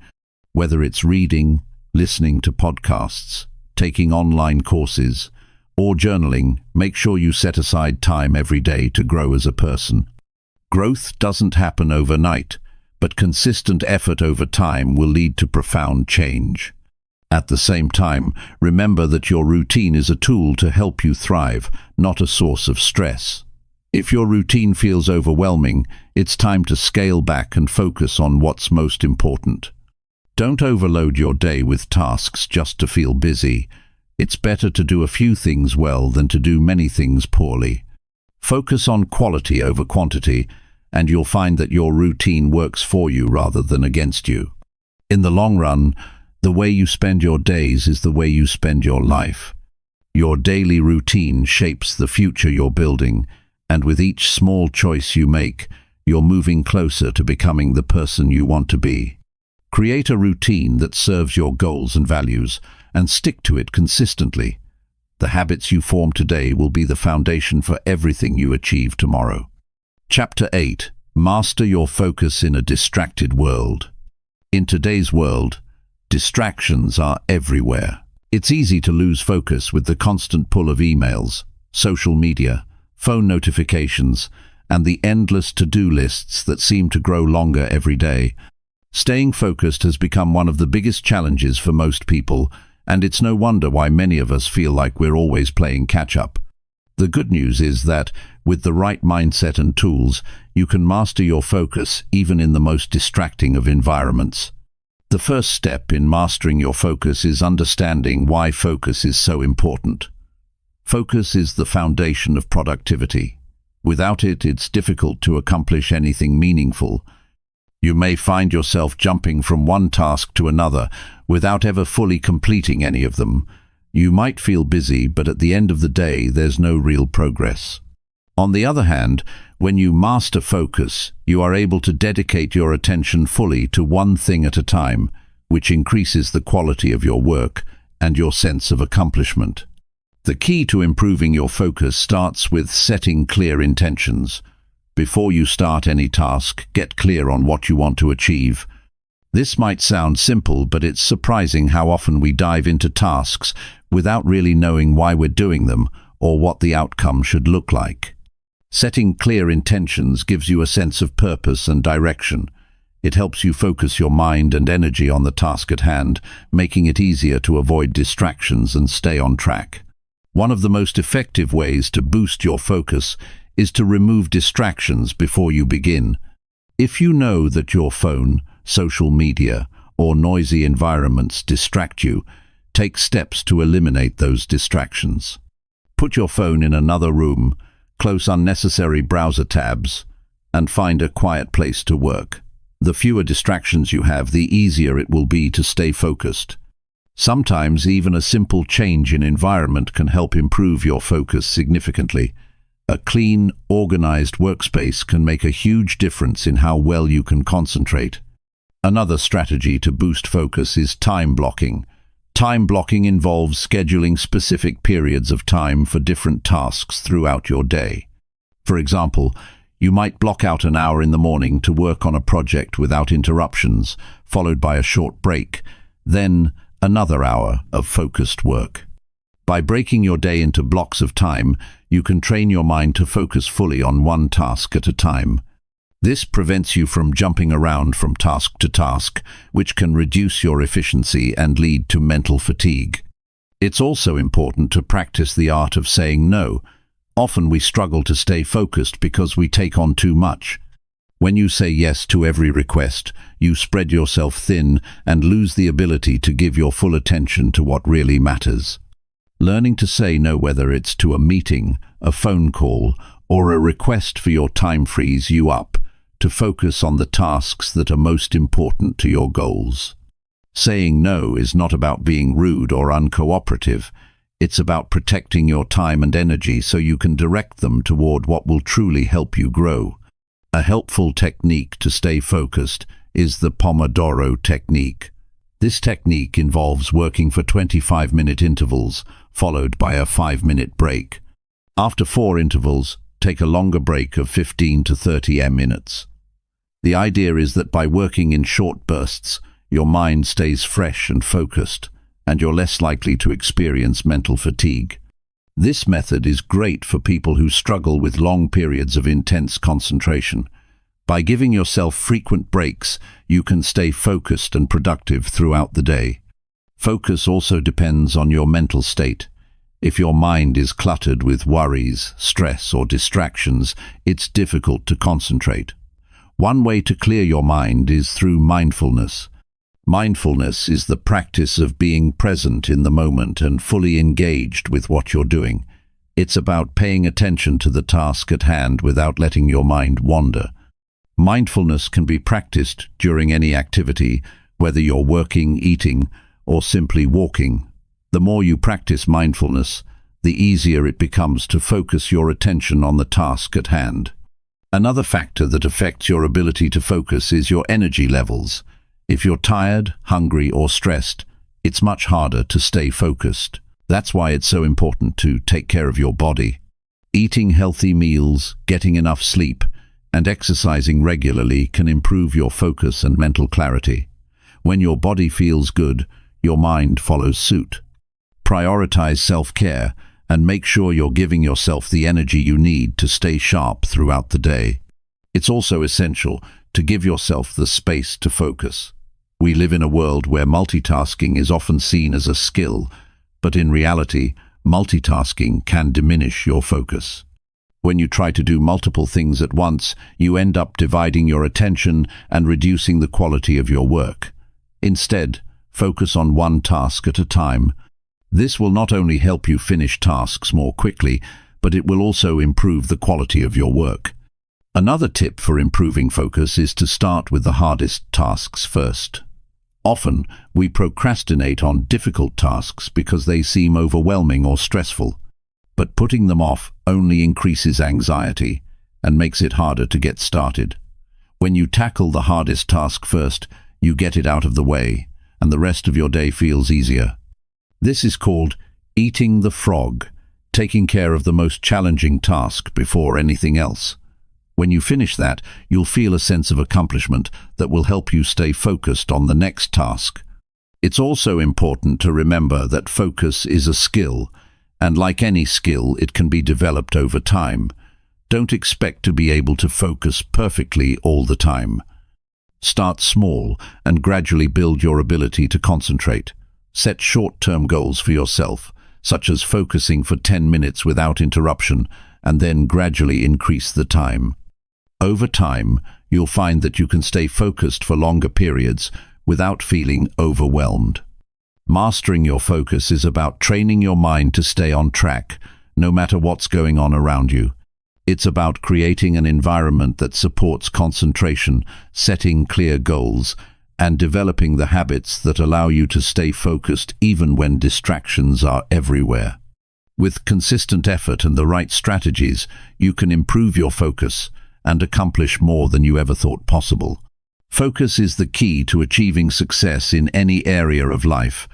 Whether it's reading, listening to podcasts, taking online courses, or journaling, make sure you set aside time every day to grow as a person. Growth doesn't happen overnight, but consistent effort over time will lead to profound change. At the same time, remember that your routine is a tool to help you thrive, not a source of stress. If your routine feels overwhelming, it's time to scale back and focus on what's most important. Don't overload your day with tasks just to feel busy. It's better to do a few things well than to do many things poorly. Focus on quality over quantity, and you'll find that your routine works for you rather than against you. In the long run, the way you spend your days is the way you spend your life. Your daily routine shapes the future you're building, and with each small choice you make, you're moving closer to becoming the person you want to be. Create a routine that serves your goals and values, and stick to it consistently. The habits you form today will be the foundation for everything you achieve tomorrow. Chapter 8. Master your focus in a distracted world. In today's world, distractions are everywhere. It's easy to lose focus with the constant pull of emails, social media, phone notifications, and the endless to-do lists that seem to grow longer every day. Staying focused has become one of the biggest challenges for most people, and it's no wonder why many of us feel like we're always playing catch-up. The good news is that, with the right mindset and tools, you can master your focus even in the most distracting of environments. The first step in mastering your focus is understanding why focus is so important. Focus is the foundation of productivity. Without it, it's difficult to accomplish anything meaningful. You may find yourself jumping from one task to another without ever fully completing any of them. You might feel busy, but at the end of the day, there's no real progress. On the other hand, when you master focus, you are able to dedicate your attention fully to one thing at a time, which increases the quality of your work and your sense of accomplishment. The key to improving your focus starts with setting clear intentions. Before you start any task, get clear on what you want to achieve. This might sound simple, but it's surprising how often we dive into tasks without really knowing why we're doing them or what the outcome should look like. Setting clear intentions gives you a sense of purpose and direction. It helps you focus your mind and energy on the task at hand, making it easier to avoid distractions and stay on track. One of the most effective ways to boost your focus is to remove distractions before you begin. If you know that your phone, social media, or noisy environments distract you, take steps to eliminate those distractions. Put your phone in another room, close unnecessary browser tabs, and find a quiet place to work. The fewer distractions you have, the easier it will be to stay focused. Sometimes even a simple change in environment can help improve your focus significantly. A clean, organized workspace can make a huge difference in how well you can concentrate. Another strategy to boost focus is time blocking. Time blocking involves scheduling specific periods of time for different tasks throughout your day. For example, you might block out an hour in the morning to work on a project without interruptions, followed by a short break, then another hour of focused work. By breaking your day into blocks of time, you can train your mind to focus fully on one task at a time. This prevents you from jumping around from task to task, which can reduce your efficiency and lead to mental fatigue. It's also important to practice the art of saying no. Often we struggle to stay focused because we take on too much. When you say yes to every request, you spread yourself thin and lose the ability to give your full attention to what really matters. Learning to say no, whether it's to a meeting, a phone call, or a request for your time, frees you up to focus on the tasks that are most important to your goals. Saying no is not about being rude or uncooperative. It's about protecting your time and energy so you can direct them toward what will truly help you grow. A helpful technique to stay focused is the Pomodoro technique. This technique involves working for 25-minute intervals, followed by a 5-minute break. After 4 intervals, take a longer break of 15 to 30 minutes. The idea is that by working in short bursts, your mind stays fresh and focused, and you're less likely to experience mental fatigue. This method is great for people who struggle with long periods of intense concentration. By giving yourself frequent breaks, you can stay focused and productive throughout the day. Focus also depends on your mental state. If your mind is cluttered with worries, stress, or distractions, it's difficult to concentrate. One way to clear your mind is through mindfulness. Mindfulness is the practice of being present in the moment and fully engaged with what you're doing. It's about paying attention to the task at hand without letting your mind wander. Mindfulness can be practiced during any activity, whether you're working, eating, or simply walking. The more you practice mindfulness, the easier it becomes to focus your attention on the task at hand. Another factor that affects your ability to focus is your energy levels. If you're tired, hungry, or stressed, it's much harder to stay focused. That's why it's so important to take care of your body. Eating healthy meals, getting enough sleep, and exercising regularly can improve your focus and mental clarity. When your body feels good, your mind follows suit. Prioritize self-care and make sure you're giving yourself the energy you need to stay sharp throughout the day. It's also essential to give yourself the space to focus. We live in a world where multitasking is often seen as a skill, but in reality, multitasking can diminish your focus. When you try to do multiple things at once, you end up dividing your attention and reducing the quality of your work. Instead, focus on one task at a time. This will not only help you finish tasks more quickly, but it will also improve the quality of your work. Another tip for improving focus is to start with the hardest tasks first. Often, we procrastinate on difficult tasks because they seem overwhelming or stressful, but putting them off only increases anxiety and makes it harder to get started. When you tackle the hardest task first, you get it out of the way, and the rest of your day feels easier. This is called eating the frog, taking care of the most challenging task before anything else. When you finish that, you'll feel a sense of accomplishment that will help you stay focused on the next task. It's also important to remember that focus is a skill, and like any skill, it can be developed over time. Don't expect to be able to focus perfectly all the time. Start small and gradually build your ability to concentrate. Set short-term goals for yourself, such as focusing for 10 minutes without interruption, and then gradually increase the time. Over time, you'll find that you can stay focused for longer periods without feeling overwhelmed. Mastering your focus is about training your mind to stay on track, no matter what's going on around you. It's about creating an environment that supports concentration, setting clear goals, and developing the habits that allow you to stay focused even when distractions are everywhere. With consistent effort and the right strategies, you can improve your focus and accomplish more than you ever thought possible. Focus is the key to achieving success in any area of life,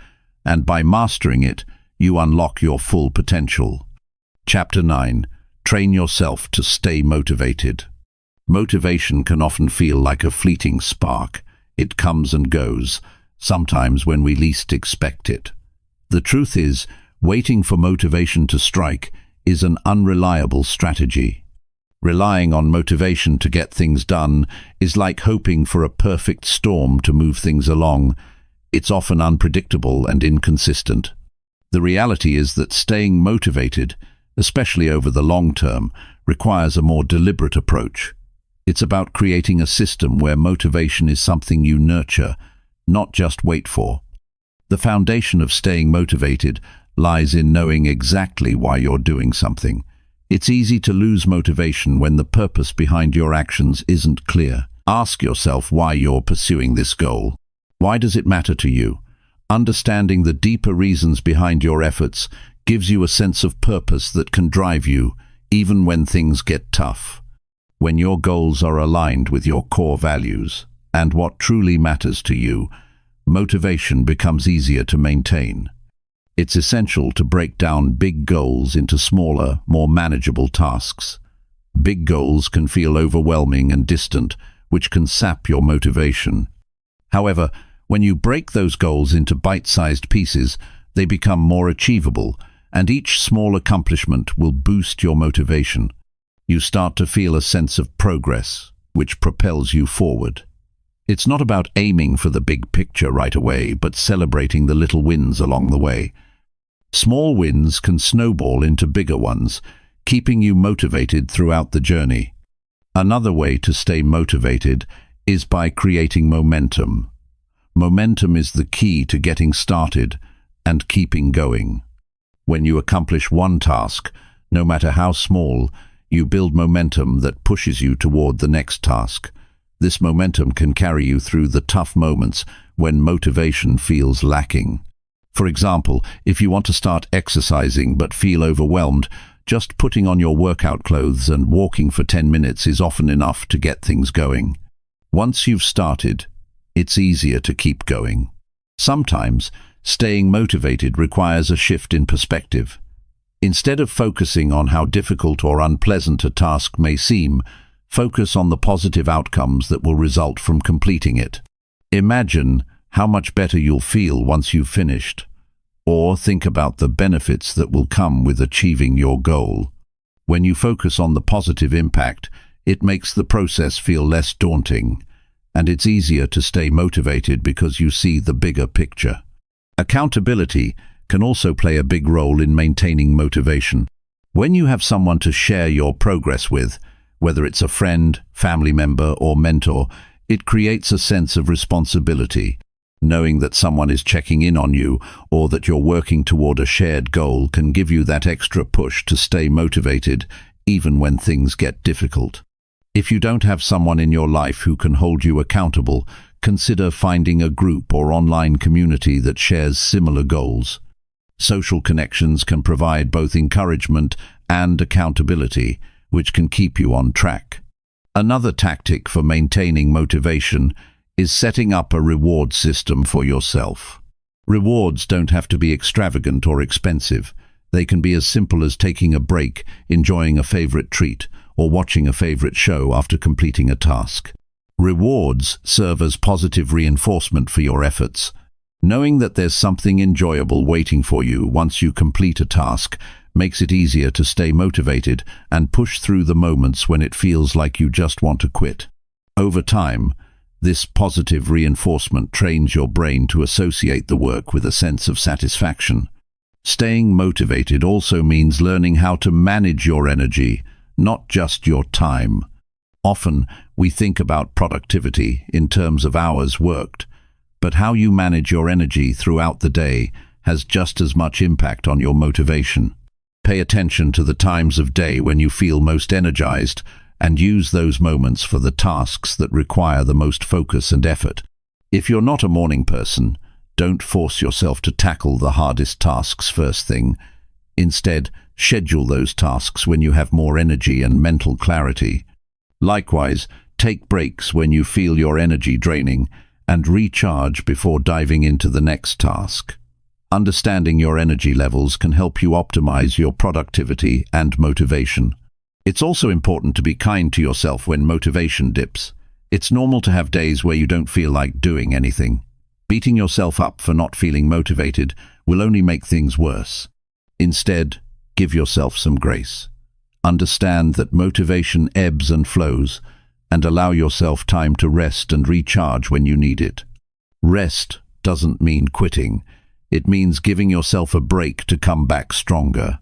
and by mastering it, you unlock your full potential. Chapter 9. Train yourself to stay motivated. Motivation can often feel like a fleeting spark. It comes and goes, sometimes when we least expect it. The truth is, waiting for motivation to strike is an unreliable strategy. Relying on motivation to get things done is like hoping for a perfect storm to move things along. It's often unpredictable and inconsistent. The reality is that staying motivated, especially over the long term, requires a more deliberate approach. It's about creating a system where motivation is something you nurture, not just wait for. The foundation of staying motivated lies in knowing exactly why you're doing something. It's easy to lose motivation when the purpose behind your actions isn't clear. Ask yourself why you're pursuing this goal. Why does it matter to you? Understanding the deeper reasons behind your efforts gives you a sense of purpose that can drive you, even when things get tough. When your goals are aligned with your core values and what truly matters to you, motivation becomes easier to maintain. It's essential to break down big goals into smaller, more manageable tasks. Big goals can feel overwhelming and distant, which can sap your motivation. However, when you break those goals into bite-sized pieces, they become more achievable, and each small accomplishment will boost your motivation. You start to feel a sense of progress, which propels you forward. It's not about aiming for the big picture right away, but celebrating the little wins along the way. Small wins can snowball into bigger ones, keeping you motivated throughout the journey. Another way to stay motivated is by creating momentum. Momentum is the key to getting started and keeping going. When you accomplish one task, no matter how small, you build momentum that pushes you toward the next task. This momentum can carry you through the tough moments when motivation feels lacking. For example, if you want to start exercising but feel overwhelmed, just putting on your workout clothes and walking for 10 minutes is often enough to get things going. Once you've started, it's easier to keep going. Sometimes, staying motivated requires a shift in perspective. Instead of focusing on how difficult or unpleasant a task may seem, focus on the positive outcomes that will result from completing it. Imagine how much better you'll feel once you've finished, or think about the benefits that will come with achieving your goal. When you focus on the positive impact, it makes the process feel less daunting, and it's easier to stay motivated because you see the bigger picture. Accountability can also play a big role in maintaining motivation. When you have someone to share your progress with, whether it's a friend, family member, or mentor, it creates a sense of responsibility. Knowing that someone is checking in on you or that you're working toward a shared goal can give you that extra push to stay motivated, even when things get difficult. If you don't have someone in your life who can hold you accountable, consider finding a group or online community that shares similar goals. Social connections can provide both encouragement and accountability, which can keep you on track. Another tactic for maintaining motivation is setting up a reward system for yourself. Rewards don't have to be extravagant or expensive. They can be as simple as taking a break, enjoying a favorite treat, or watching a favorite show after completing a task. Rewards serve as positive reinforcement for your efforts. Knowing that there's something enjoyable waiting for you once you complete a task makes it easier to stay motivated and push through the moments when it feels like you just want to quit. Over time, this positive reinforcement trains your brain to associate the work with a sense of satisfaction. Staying motivated also means learning how to manage your energy, not just your time. Often, we think about productivity in terms of hours worked, but how you manage your energy throughout the day has just as much impact on your motivation. Pay attention to the times of day when you feel most energized and use those moments for the tasks that require the most focus and effort. If you're not a morning person, don't force yourself to tackle the hardest tasks first thing. Instead, schedule those tasks when you have more energy and mental clarity. Likewise, take breaks when you feel your energy draining and recharge before diving into the next task. Understanding your energy levels can help you optimize your productivity and motivation. It's also important to be kind to yourself when motivation dips. It's normal to have days where you don't feel like doing anything. Beating yourself up for not feeling motivated will only make things worse. Instead, give yourself some grace. Understand that motivation ebbs and flows, and allow yourself time to rest and recharge when you need it. Rest doesn't mean quitting. It means giving yourself a break to come back stronger.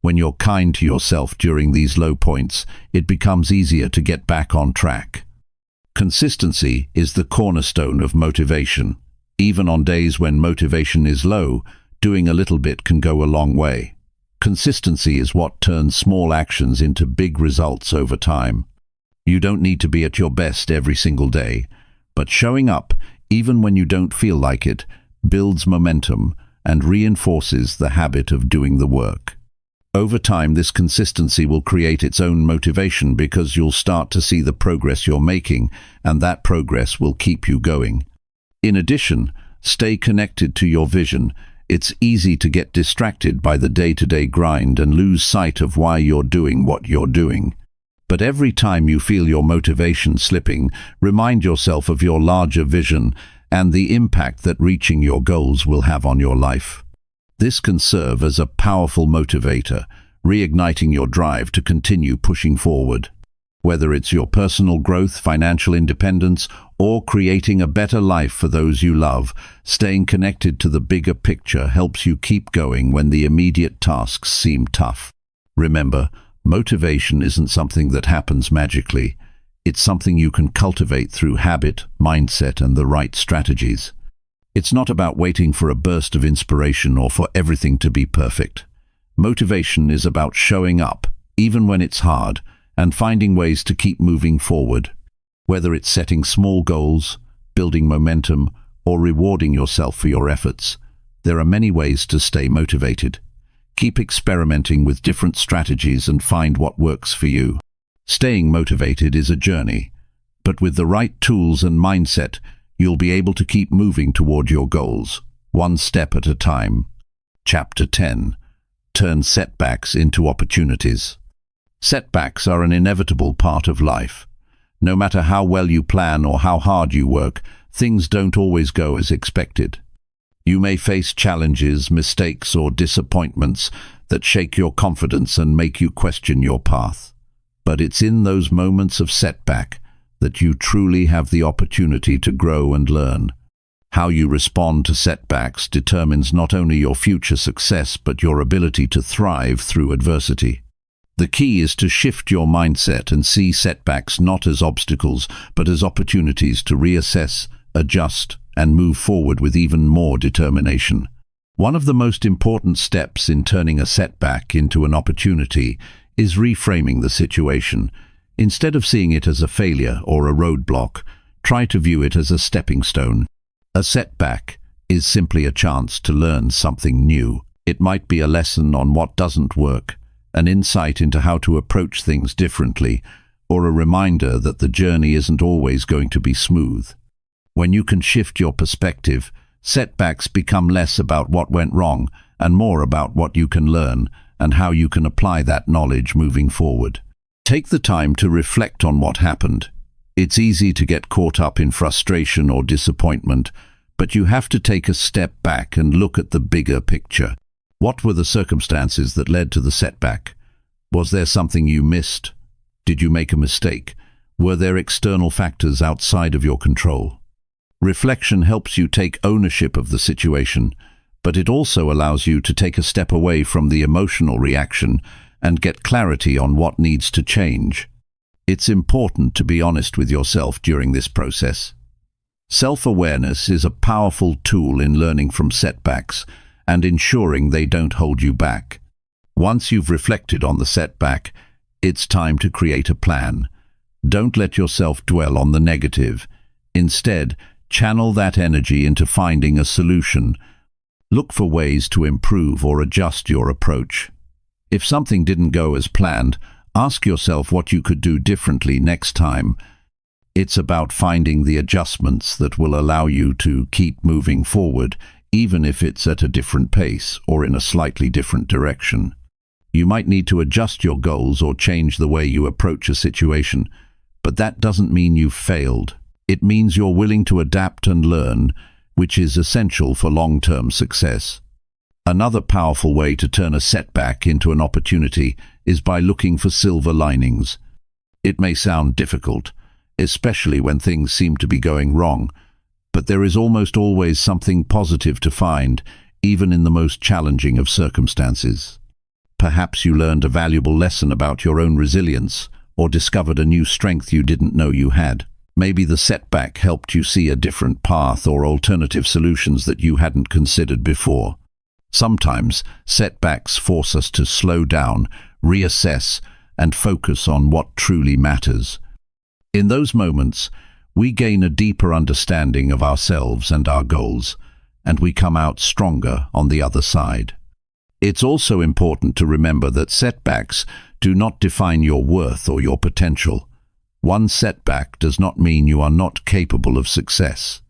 When you're kind to yourself during these low points, it becomes easier to get back on track. Consistency is the cornerstone of motivation. Even on days when motivation is low, doing a little bit can go a long way. Consistency is what turns small actions into big results over time. You don't need to be at your best every single day, but showing up, even when you don't feel like it, builds momentum and reinforces the habit of doing the work. Over time, this consistency will create its own motivation because you'll start to see the progress you're making, and that progress will keep you going. In addition, stay connected to your vision. It's easy to get distracted by the day-to-day grind and lose sight of why you're doing what you're doing. But every time you feel your motivation slipping, remind yourself of your larger vision and the impact that reaching your goals will have on your life. This can serve as a powerful motivator, reigniting your drive to continue pushing forward. Whether it's your personal growth, financial independence, or creating a better life for those you love, staying connected to the bigger picture helps you keep going when the immediate tasks seem tough. Remember, motivation isn't something that happens magically. It's something you can cultivate through habit, mindset, and the right strategies. It's not about waiting for a burst of inspiration or for everything to be perfect. Motivation is about showing up, even when it's hard, and finding ways to keep moving forward. Whether it's setting small goals, building momentum, or rewarding yourself for your efforts, there are many ways to stay motivated. Keep experimenting with different strategies and find what works for you. Staying motivated is a journey, but with the right tools and mindset, you'll be able to keep moving toward your goals, one step at a time. Chapter 10. Turn setbacks into opportunities. Setbacks are an inevitable part of life. No matter how well you plan or how hard you work, things don't always go as expected. You may face challenges, mistakes, or disappointments that shake your confidence and make you question your path. But it's in those moments of setback that you truly have the opportunity to grow and learn. How you respond to setbacks determines not only your future success but your ability to thrive through adversity. The key is to shift your mindset and see setbacks not as obstacles but as opportunities to reassess, adjust, and move forward with even more determination. One of the most important steps in turning a setback into an opportunity is reframing the situation. Instead of seeing it as a failure or a roadblock, try to view it as a stepping stone. A setback is simply a chance to learn something new. It might be a lesson on what doesn't work, an insight into how to approach things differently, or a reminder that the journey isn't always going to be smooth. When you can shift your perspective, setbacks become less about what went wrong and more about what you can learn and how you can apply that knowledge moving forward. Take the time to reflect on what happened. It's easy to get caught up in frustration or disappointment, But you have to take a step back and look at the bigger picture. What were the circumstances that led to the setback? Was there something you missed? Did you make a mistake? Were there external factors outside of your control? Reflection helps you take ownership of the situation, but it also allows you to take a step away from the emotional reaction and get clarity on what needs to change. It's important to be honest with yourself during this process. Self-awareness is a powerful tool in learning from setbacks and ensuring they don't hold you back. Once you've reflected on the setback, it's time to create a plan. Don't let yourself dwell on the negative. Instead, channel that energy into finding a solution. Look for ways to improve or adjust your approach. If something didn't go as planned, ask yourself what you could do differently next time. It's about finding the adjustments that will allow you to keep moving forward, even if it's at a different pace or in a slightly different direction. You might need to adjust your goals or change the way you approach a situation, but that doesn't mean you've failed. It means you're willing to adapt and learn, which is essential for long-term success. Another powerful way to turn a setback into an opportunity is by looking for silver linings. It may sound difficult, especially when things seem to be going wrong, but there is almost always something positive to find, even in the most challenging of circumstances. Perhaps you learned a valuable lesson about your own resilience, or discovered a new strength you didn't know you had. Maybe the setback helped you see a different path or alternative solutions that you hadn't considered before. Sometimes, setbacks force us to slow down, reassess, and focus on what truly matters. In those moments, we gain a deeper understanding of ourselves and our goals, and we come out stronger on the other side. It's also important to remember that setbacks do not define your worth or your potential. One setback does not mean you are not capable of success.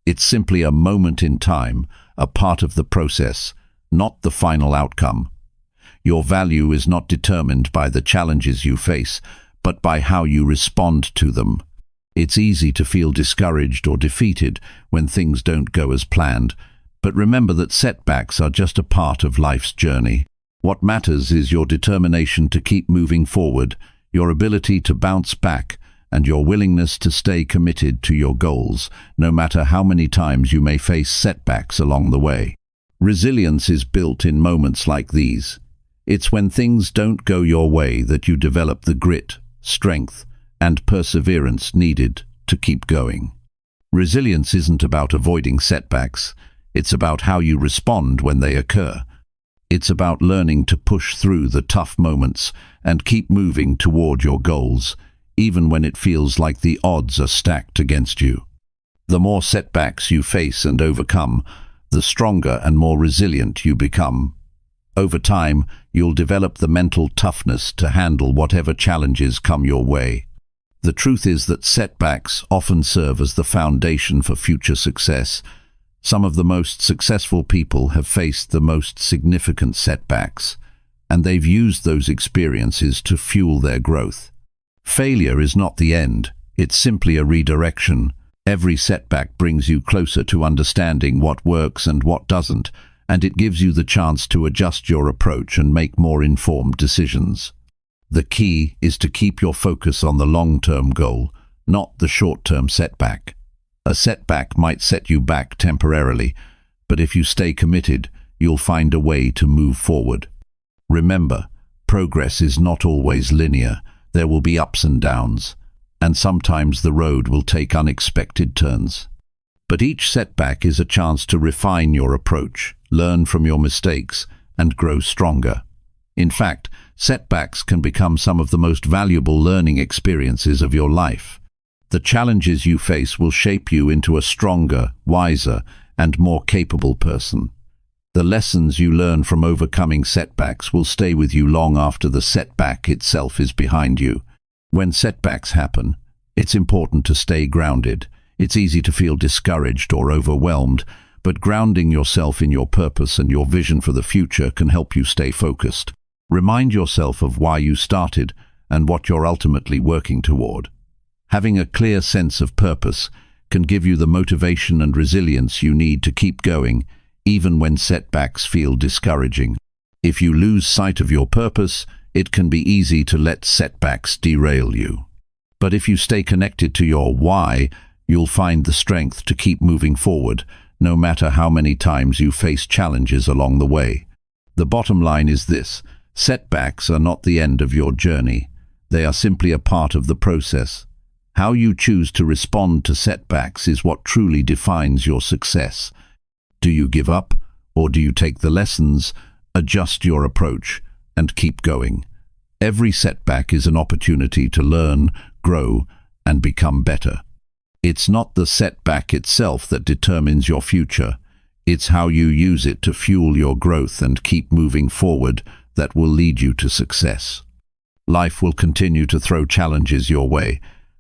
It's simply a moment in time, a part of the process, not the final outcome. Your value is not determined by the challenges you face, but by how you respond to them. It's easy to feel discouraged or defeated when things don't go as planned, but remember that setbacks are just a part of life's journey. What matters is your determination to keep moving forward, your ability to bounce back, and your willingness to stay committed to your goals, no matter how many times you may face setbacks along the way. Resilience is built in moments like these. It's when things don't go your way that you develop the grit, strength, and perseverance needed to keep going. Resilience isn't about avoiding setbacks. It's about how you respond when they occur. It's about learning to push through the tough moments and keep moving toward your goals, even when it feels like the odds are stacked against you. The more setbacks you face and overcome, the stronger and more resilient you become. Over time, you'll develop the mental toughness to handle whatever challenges come your way. The truth is that setbacks often serve as the foundation for future success. Some of the most successful people have faced the most significant setbacks, and they've used those experiences to fuel their growth. Failure is not the end, it's simply a redirection. Every setback brings you closer to understanding what works and what doesn't, and it gives you the chance to adjust your approach and make more informed decisions. The key is to keep your focus on the long-term goal, not the short-term setback. A setback might set you back temporarily, but if you stay committed, you'll find a way to move forward. Remember, progress is not always linear. There will be ups and downs, and sometimes the road will take unexpected turns. But each setback is a chance to refine your approach, learn from your mistakes, and grow stronger. In fact, setbacks can become some of the most valuable learning experiences of your life. The challenges you face will shape you into a stronger, wiser, and more capable person. The lessons you learn from overcoming setbacks will stay with you long after the setback itself is behind you. When setbacks happen, it's important to stay grounded. It's easy to feel discouraged or overwhelmed, but grounding yourself in your purpose and your vision for the future can help you stay focused. Remind yourself of why you started and what you're ultimately working toward. Having a clear sense of purpose can give you the motivation and resilience you need to keep going, even when setbacks feel discouraging. If you lose sight of your purpose, it can be easy to let setbacks derail you. But if you stay connected to your why, you'll find the strength to keep moving forward, no matter how many times you face challenges along the way. The bottom line is this: setbacks are not the end of your journey. They are simply a part of the process. How you choose to respond to setbacks is what truly defines your success. Do you give up, or do you take the lessons, adjust your approach, and keep going? Every setback is an opportunity to learn, grow, and become better. It's not the setback itself that determines your future. It's how you use it to fuel your growth and keep moving forward that will lead you to success. Life will continue to throw challenges your way,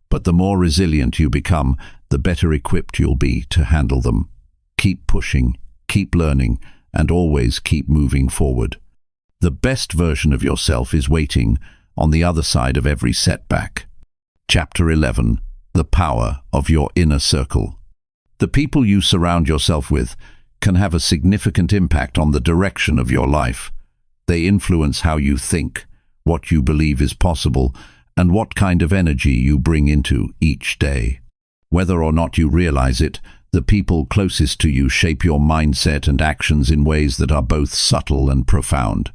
but the more resilient you become, the better equipped you'll be to handle them. Keep pushing, keep learning, and always keep moving forward. The best version of yourself is waiting on the other side of every setback. Chapter 11. The power of your inner circle. The people you surround yourself with can have a significant impact on the direction of your life. They influence how you think, what you believe is possible, and what kind of energy you bring into each day. Whether or not you realize it, the people closest to you shape your mindset and actions in ways that are both subtle and profound.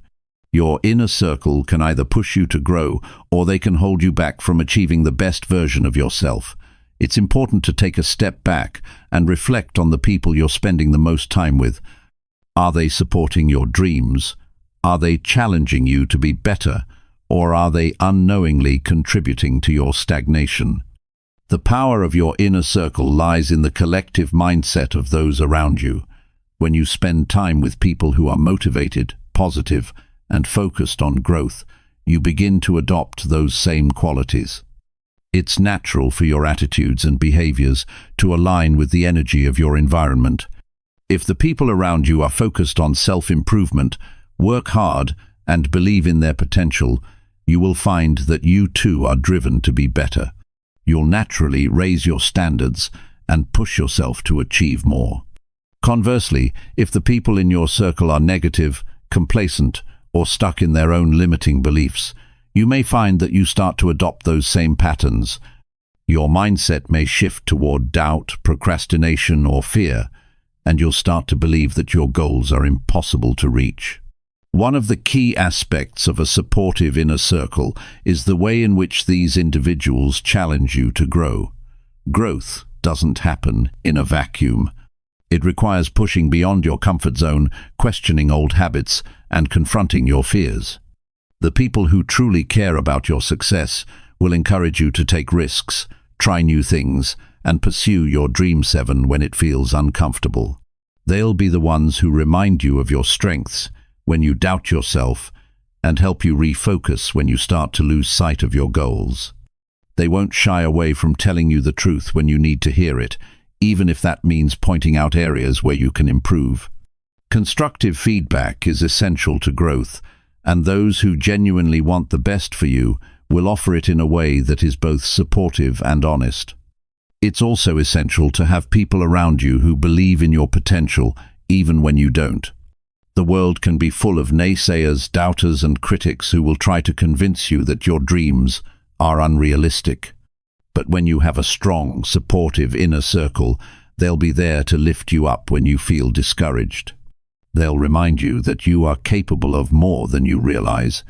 Your inner circle can either push you to grow, or they can hold you back from achieving the best version of yourself. It's important to take a step back and reflect on the people you're spending the most time with. Are they supporting your dreams? Are they challenging you to be better? Or are they unknowingly contributing to your stagnation? The power of your inner circle lies in the collective mindset of those around you. When you spend time with people who are motivated, positive, and focused on growth, you begin to adopt those same qualities. It's natural for your attitudes and behaviors to align with the energy of your environment. If the people around you are focused on self-improvement, work hard, and believe in their potential, you will find that you too are driven to be better. You'll naturally raise your standards and push yourself to achieve more. Conversely, if the people in your circle are negative, complacent, or stuck in their own limiting beliefs, you may find that you start to adopt those same patterns. Your mindset may shift toward doubt, procrastination, or fear, and you'll start to believe that your goals are impossible to reach. One of the key aspects of a supportive inner circle is the way in which these individuals challenge you to grow. Growth doesn't happen in a vacuum. It requires pushing beyond your comfort zone, questioning old habits, and confronting your fears. The people who truly care about your success will encourage you to take risks, try new things, and pursue your Dream 7 when it feels uncomfortable. They'll be the ones who remind you of your strengths when you doubt yourself and help you refocus when you start to lose sight of your goals. They won't shy away from telling you the truth when you need to hear it, even if that means pointing out areas where you can improve. Constructive feedback is essential to growth, and those who genuinely want the best for you will offer it in a way that is both supportive and honest. It's also essential to have people around you who believe in your potential, even when you don't. The world can be full of naysayers, doubters, and critics who will try to convince you that your dreams are unrealistic. But when you have a strong, supportive inner circle, they'll be there to lift you up when you feel discouraged. They'll remind you that you are capable of more than you realize,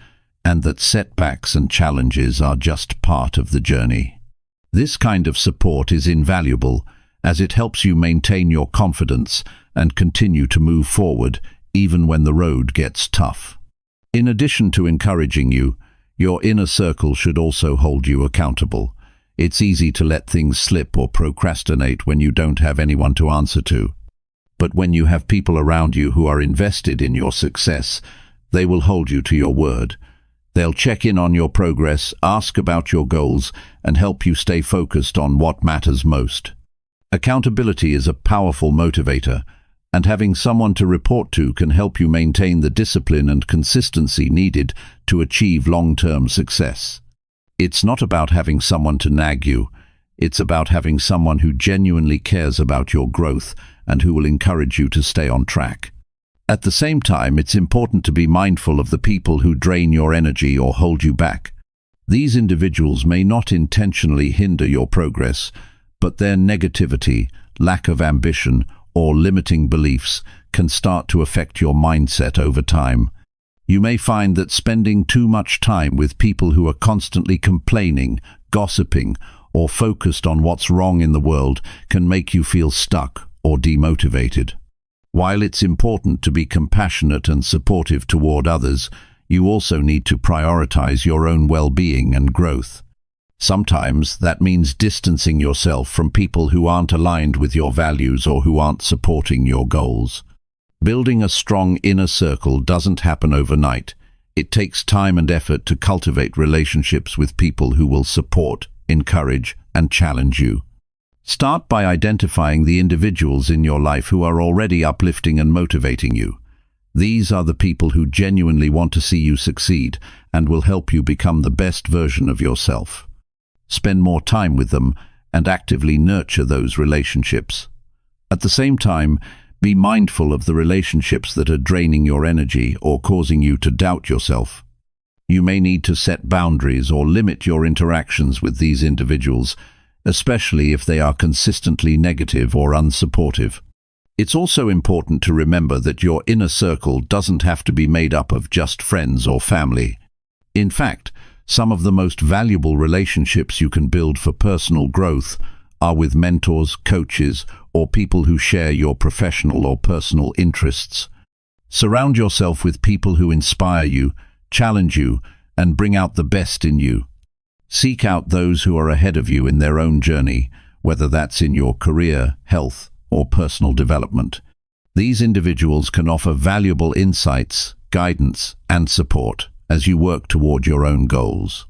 and that setbacks and challenges are just part of the journey. This kind of support is invaluable, as it helps you maintain your confidence and continue to move forward even when the road gets tough. In addition to encouraging you, your inner circle should also hold you accountable. It's easy to let things slip or procrastinate when you don't have anyone to answer to. But when you have people around you who are invested in your success, they will hold you to your word. They'll check in on your progress, ask about your goals, and help you stay focused on what matters most. Accountability is a powerful motivator, and having someone to report to can help you maintain the discipline and consistency needed to achieve long-term success. It's not about having someone to nag you. It's about having someone who genuinely cares about your growth and who will encourage you to stay on track. At the same time, it's important to be mindful of the people who drain your energy or hold you back. These individuals may not intentionally hinder your progress, but their negativity, lack of ambition, or limiting beliefs can start to affect your mindset over time. You may find that spending too much time with people who are constantly complaining, gossiping, or focused on what's wrong in the world can make you feel stuck or demotivated. While it's important to be compassionate and supportive toward others, you also need to prioritize your own well-being and growth. Sometimes that means distancing yourself from people who aren't aligned with your values or who aren't supporting your goals. Building a strong inner circle doesn't happen overnight. It takes time and effort to cultivate relationships with people who will support, encourage, and challenge you. Start by identifying the individuals in your life who are already uplifting and motivating you. These are the people who genuinely want to see you succeed and will help you become the best version of yourself. Spend more time with them and actively nurture those relationships. At the same time, be mindful of the relationships that are draining your energy or causing you to doubt yourself. You may need to set boundaries or limit your interactions with these individuals, especially if they are consistently negative or unsupportive. It's also important to remember that your inner circle doesn't have to be made up of just friends or family. In fact, some of the most valuable relationships you can build for personal growth are with mentors, coaches, or people who share your professional or personal interests. Surround yourself with people who inspire you, challenge you, and bring out the best in you. Seek out those who are ahead of you in their own journey, whether that's in your career, health, or personal development. These individuals can offer valuable insights, guidance, and support as you work toward your own goals.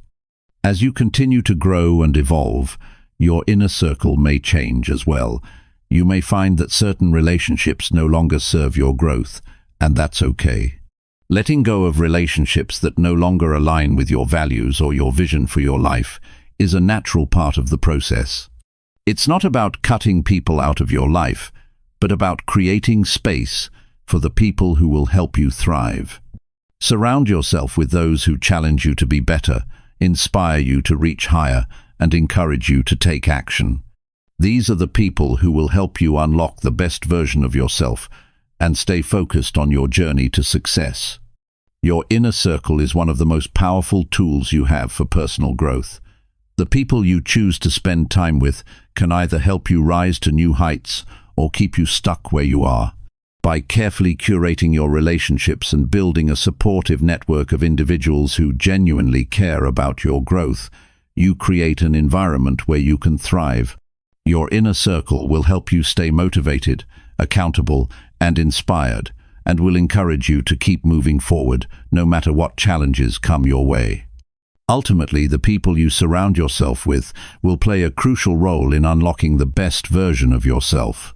As you continue to grow and evolve, your inner circle may change as well. You may find that certain relationships no longer serve your growth, and that's okay. Letting go of relationships that no longer align with your values or your vision for your life is a natural part of the process. It's not about cutting people out of your life, but about creating space for the people who will help you thrive. Surround yourself with those who challenge you to be better, inspire you to reach higher, and encourage you to take action. These are the people who will help you unlock the best version of yourself and stay focused on your journey to success. Your inner circle is one of the most powerful tools you have for personal growth. The people you choose to spend time with can either help you rise to new heights or keep you stuck where you are. By carefully curating your relationships and building a supportive network of individuals who genuinely care about your growth, you create an environment where you can thrive. Your inner circle will help you stay motivated, accountable, and inspired, and will encourage you to keep moving forward no matter what challenges come your way. Ultimately, the people you surround yourself with will play a crucial role in unlocking the best version of yourself.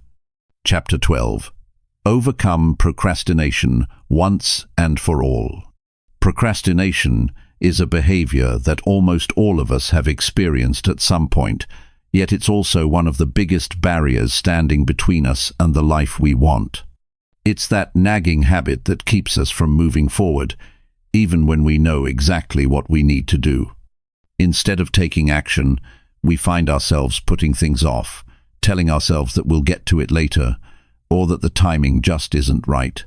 Chapter 12. Overcome procrastination once and for all. Procrastination is a behavior that almost all of us have experienced at some point, yet it's also one of the biggest barriers standing between us and the life we want. It's that nagging habit that keeps us from moving forward, even when we know exactly what we need to do. Instead of taking action, we find ourselves putting things off, telling ourselves that we'll get to it later, or that the timing just isn't right.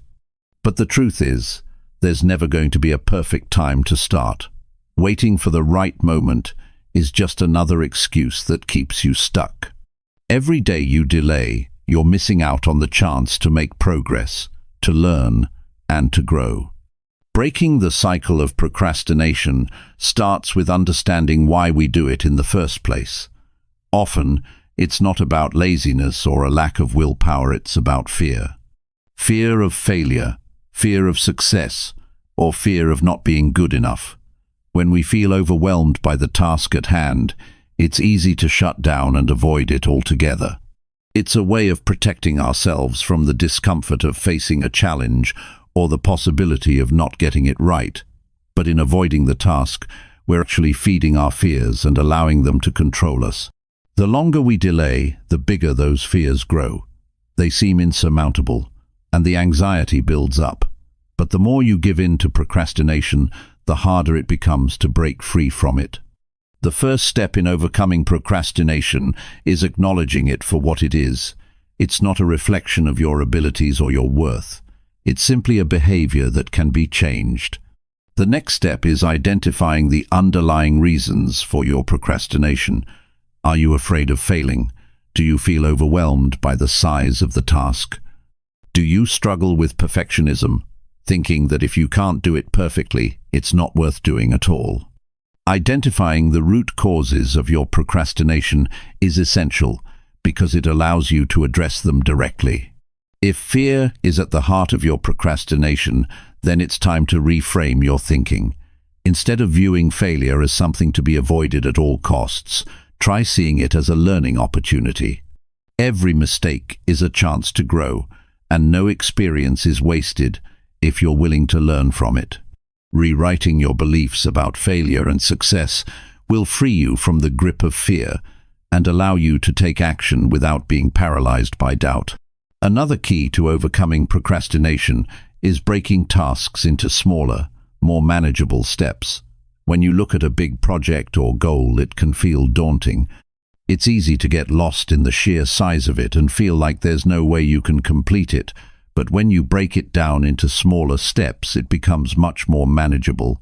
But the truth is, there's never going to be a perfect time to start. Waiting for the right moment is just another excuse that keeps you stuck. Every day you delay, you're missing out on the chance to make progress, to learn, and to grow. Breaking the cycle of procrastination starts with understanding why we do it in the first place. Often, it's not about laziness or a lack of willpower, it's about fear. Fear of failure, fear of success, or fear of not being good enough. When we feel overwhelmed by the task at hand, it's easy to shut down and avoid it altogether. It's a way of protecting ourselves from the discomfort of facing a challenge or the possibility of not getting it right. But in avoiding the task, we're actually feeding our fears and allowing them to control us. The longer we delay, the bigger those fears grow. They seem insurmountable, and the anxiety builds up. But the more you give in to procrastination, the harder it becomes to break free from it. The first step in overcoming procrastination is acknowledging it for what it is. It's not a reflection of your abilities or your worth. It's simply a behavior that can be changed. The next step is identifying the underlying reasons for your procrastination. Are you afraid of failing? Do you feel overwhelmed by the size of the task? Do you struggle with perfectionism, thinking that if you can't do it perfectly, it's not worth doing at all? Identifying the root causes of your procrastination is essential because it allows you to address them directly. If fear is at the heart of your procrastination, then it's time to reframe your thinking. Instead of viewing failure as something to be avoided at all costs, try seeing it as a learning opportunity. Every mistake is a chance to grow, and no experience is wasted if you're willing to learn from it. Rewriting your beliefs about failure and success will free you from the grip of fear and allow you to take action without being paralyzed by doubt. Another key to overcoming procrastination is breaking tasks into smaller, more manageable steps. When you look at a big project or goal, it can feel daunting. It's easy to get lost in the sheer size of it and feel like there's no way you can complete it. But when you break it down into smaller steps, it becomes much more manageable.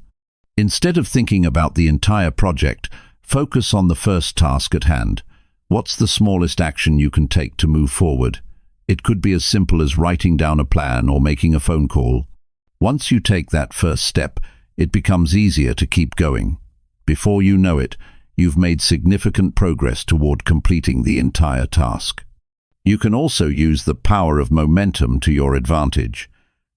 Instead of thinking about the entire project, focus on the first task at hand. What's the smallest action you can take to move forward? It could be as simple as writing down a plan or making a phone call. Once you take that first step, it becomes easier to keep going. Before you know it, you've made significant progress toward completing the entire task. You can also use the power of momentum to your advantage.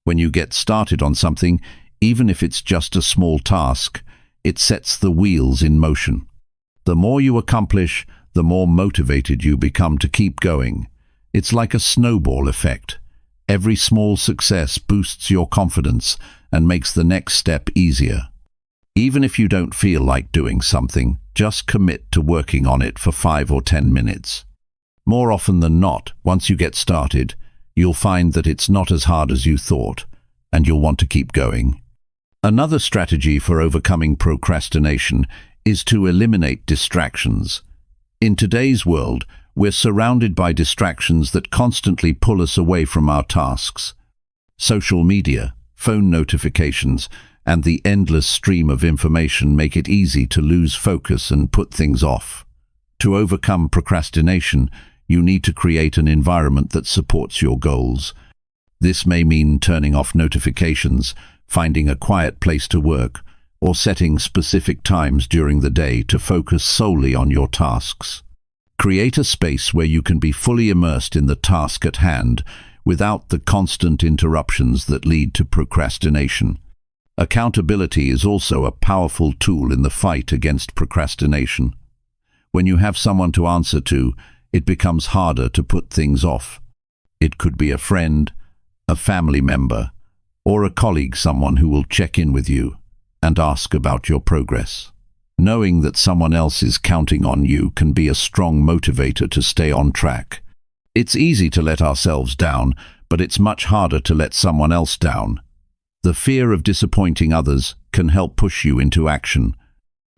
When you get started on something, even if it's just a small task, it sets the wheels in motion. The more you accomplish, the more motivated you become to keep going. It's like a snowball effect. Every small success boosts your confidence and makes the next step easier. Even if you don't feel like doing something, just commit to working on it for 5 or 10 minutes. More often than not, once you get started, you'll find that it's not as hard as you thought, and you'll want to keep going. Another strategy for overcoming procrastination is to eliminate distractions. In today's world, we're surrounded by distractions that constantly pull us away from our tasks. Social media, phone notifications, and the endless stream of information make it easy to lose focus and put things off. To overcome procrastination, you need to create an environment that supports your goals. This may mean turning off notifications, finding a quiet place to work, or setting specific times during the day to focus solely on your tasks. Create a space where you can be fully immersed in the task at hand without the constant interruptions that lead to procrastination. Accountability is also a powerful tool in the fight against procrastination. When you have someone to answer to, it becomes harder to put things off. It could be a friend, a family member, or a colleague, someone who will check in with you and ask about your progress. Knowing that someone else is counting on you can be a strong motivator to stay on track. It's easy to let ourselves down, but it's much harder to let someone else down. The fear of disappointing others can help push you into action.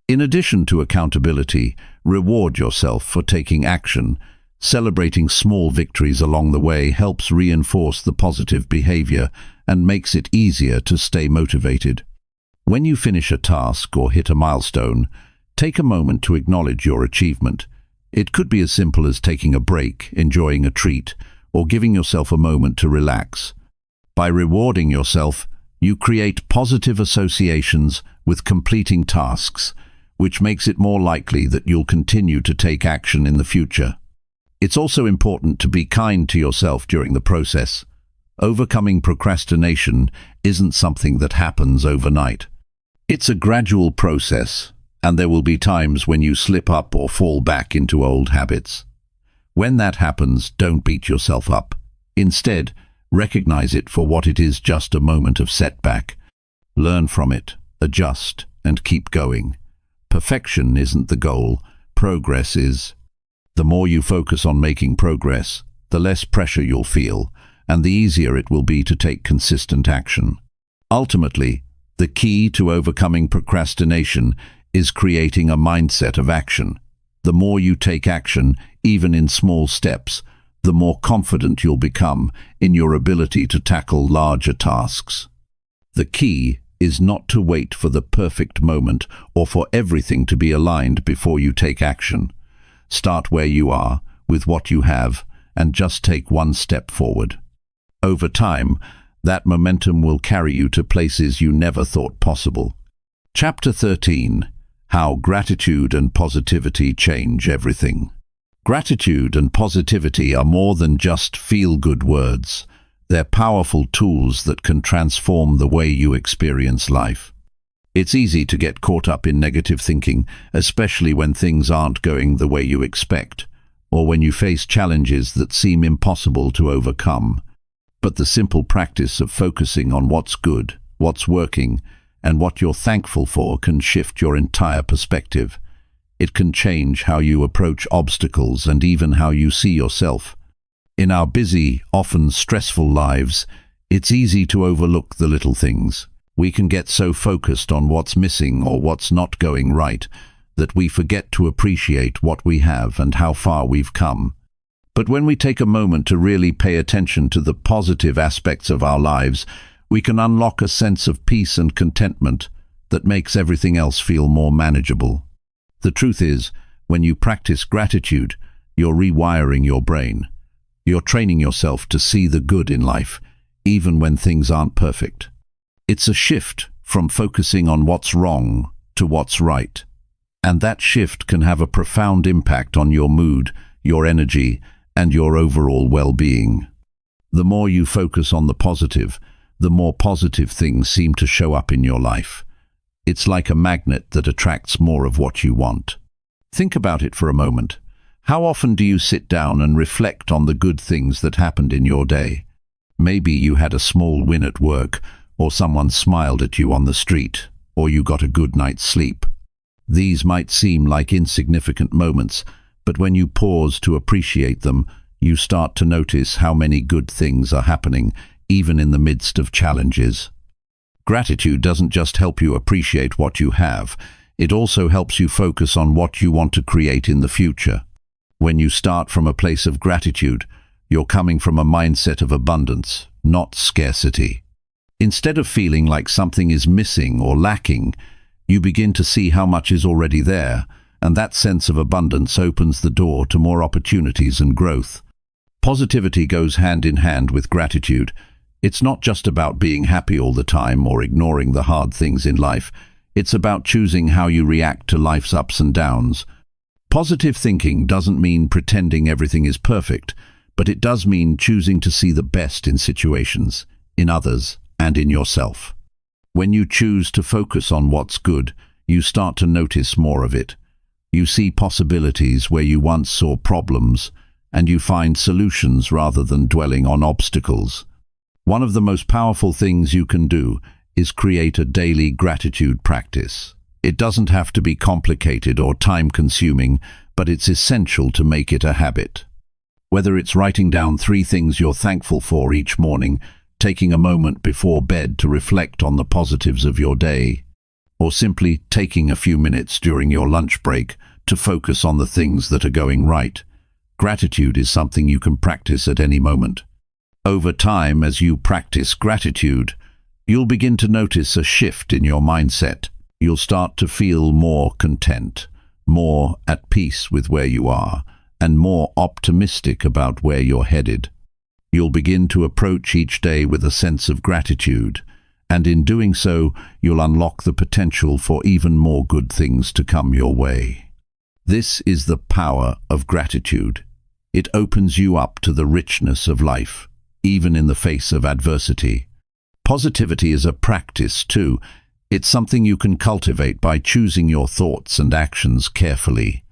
In addition to accountability, reward yourself for taking action. Celebrating small victories along the way helps reinforce the positive behavior and makes it easier to stay motivated. When you finish a task or hit a milestone, take a moment to acknowledge your achievement. It could be as simple as taking a break, enjoying a treat, or giving yourself a moment to relax. By rewarding yourself, you create positive associations with completing tasks, which makes it more likely that you'll continue to take action in the future. It's also important to be kind to yourself during the process. Overcoming procrastination isn't something that happens overnight. It's a gradual process, and there will be times when you slip up or fall back into old habits. When that happens, don't beat yourself up. Instead, recognize it for what it is, just a moment of setback. Learn from it, adjust, and keep going. Perfection isn't the goal, progress is. The more you focus on making progress, the less pressure you'll feel, and the easier it will be to take consistent action. Ultimately, the key to overcoming procrastination is creating a mindset of action. The more you take action, even in small steps, the more confident you'll become in your ability to tackle larger tasks. The key is not to wait for the perfect moment or for everything to be aligned before you take action. Start where you are, with what you have, and just take one step forward. Over time, that momentum will carry you to places you never thought possible. Chapter 13. How Gratitude and Positivity Change Everything. Gratitude and positivity are more than just feel-good words. They're powerful tools that can transform the way you experience life. It's easy to get caught up in negative thinking, especially when things aren't going the way you expect, or when you face challenges that seem impossible to overcome. But the simple practice of focusing on what's good, what's working, and what you're thankful for can shift your entire perspective. It can change how you approach obstacles and even how you see yourself. In our busy, often stressful lives, it's easy to overlook the little things. We can get so focused on what's missing or what's not going right that we forget to appreciate what we have and how far we've come. But when we take a moment to really pay attention to the positive aspects of our lives, we can unlock a sense of peace and contentment that makes everything else feel more manageable. The truth is, when you practice gratitude, you're rewiring your brain. You're training yourself to see the good in life, even when things aren't perfect. It's a shift from focusing on what's wrong to what's right. And that shift can have a profound impact on your mood, your energy, and your overall well-being. The more you focus on the positive, the more positive things seem to show up in your life. It's like a magnet that attracts more of what you want. Think about it for a moment. How often do you sit down and reflect on the good things that happened in your day? Maybe you had a small win at work, or someone smiled at you on the street, or you got a good night's sleep. These might seem like insignificant moments, but when you pause to appreciate them, you start to notice how many good things are happening, even in the midst of challenges. Gratitude doesn't just help you appreciate what you have, it also helps you focus on what you want to create in the future. When you start from a place of gratitude, you're coming from a mindset of abundance, not scarcity. Instead of feeling like something is missing or lacking, you begin to see how much is already there, and that sense of abundance opens the door to more opportunities and growth. Positivity goes hand in hand with gratitude. It's not just about being happy all the time or ignoring the hard things in life. It's about choosing how you react to life's ups and downs. Positive thinking doesn't mean pretending everything is perfect, but it does mean choosing to see the best in situations, in others, and in yourself. When you choose to focus on what's good, you start to notice more of it. You see possibilities where you once saw problems, and you find solutions rather than dwelling on obstacles. One of the most powerful things you can do is create a daily gratitude practice. It doesn't have to be complicated or time-consuming, but it's essential to make it a habit. Whether it's writing down 3 things you're thankful for each morning, taking a moment before bed to reflect on the positives of your day, or simply taking a few minutes during your lunch break to focus on the things that are going right, gratitude is something you can practice at any moment. Over time, as you practice gratitude, you'll begin to notice a shift in your mindset. You'll start to feel more content, more at peace with where you are, and more optimistic about where you're headed. You'll begin to approach each day with a sense of gratitude, and in doing so, you'll unlock the potential for even more good things to come your way. This is the power of gratitude. It opens you up to the richness of life, even in the face of adversity. Positivity is a practice too. It's something you can cultivate by choosing your thoughts and actions carefully.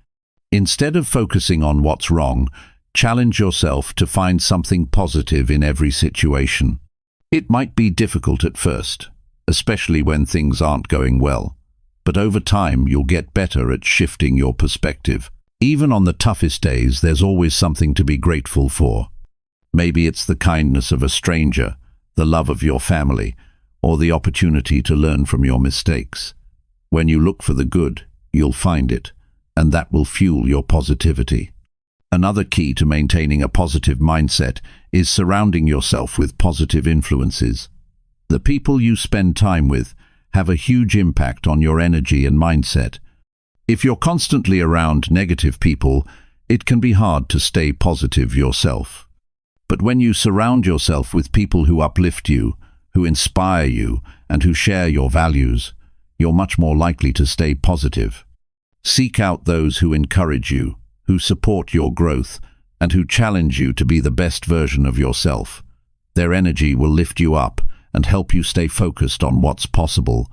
Instead of focusing on what's wrong, challenge yourself to find something positive in every situation. It might be difficult at first, especially when things aren't going well, but over time you'll get better at shifting your perspective. Even on the toughest days, there's always something to be grateful for. Maybe it's the kindness of a stranger, the love of your family, or the opportunity to learn from your mistakes. When you look for the good, you'll find it, and that will fuel your positivity. Another key to maintaining a positive mindset is surrounding yourself with positive influences. The people you spend time with have a huge impact on your energy and mindset. If you're constantly around negative people, it can be hard to stay positive yourself. But when you surround yourself with people who uplift you, who inspire you, and who share your values, you're much more likely to stay positive. Seek out those who encourage you, who support your growth, and who challenge you to be the best version of yourself. Their energy will lift you up and help you stay focused on what's possible.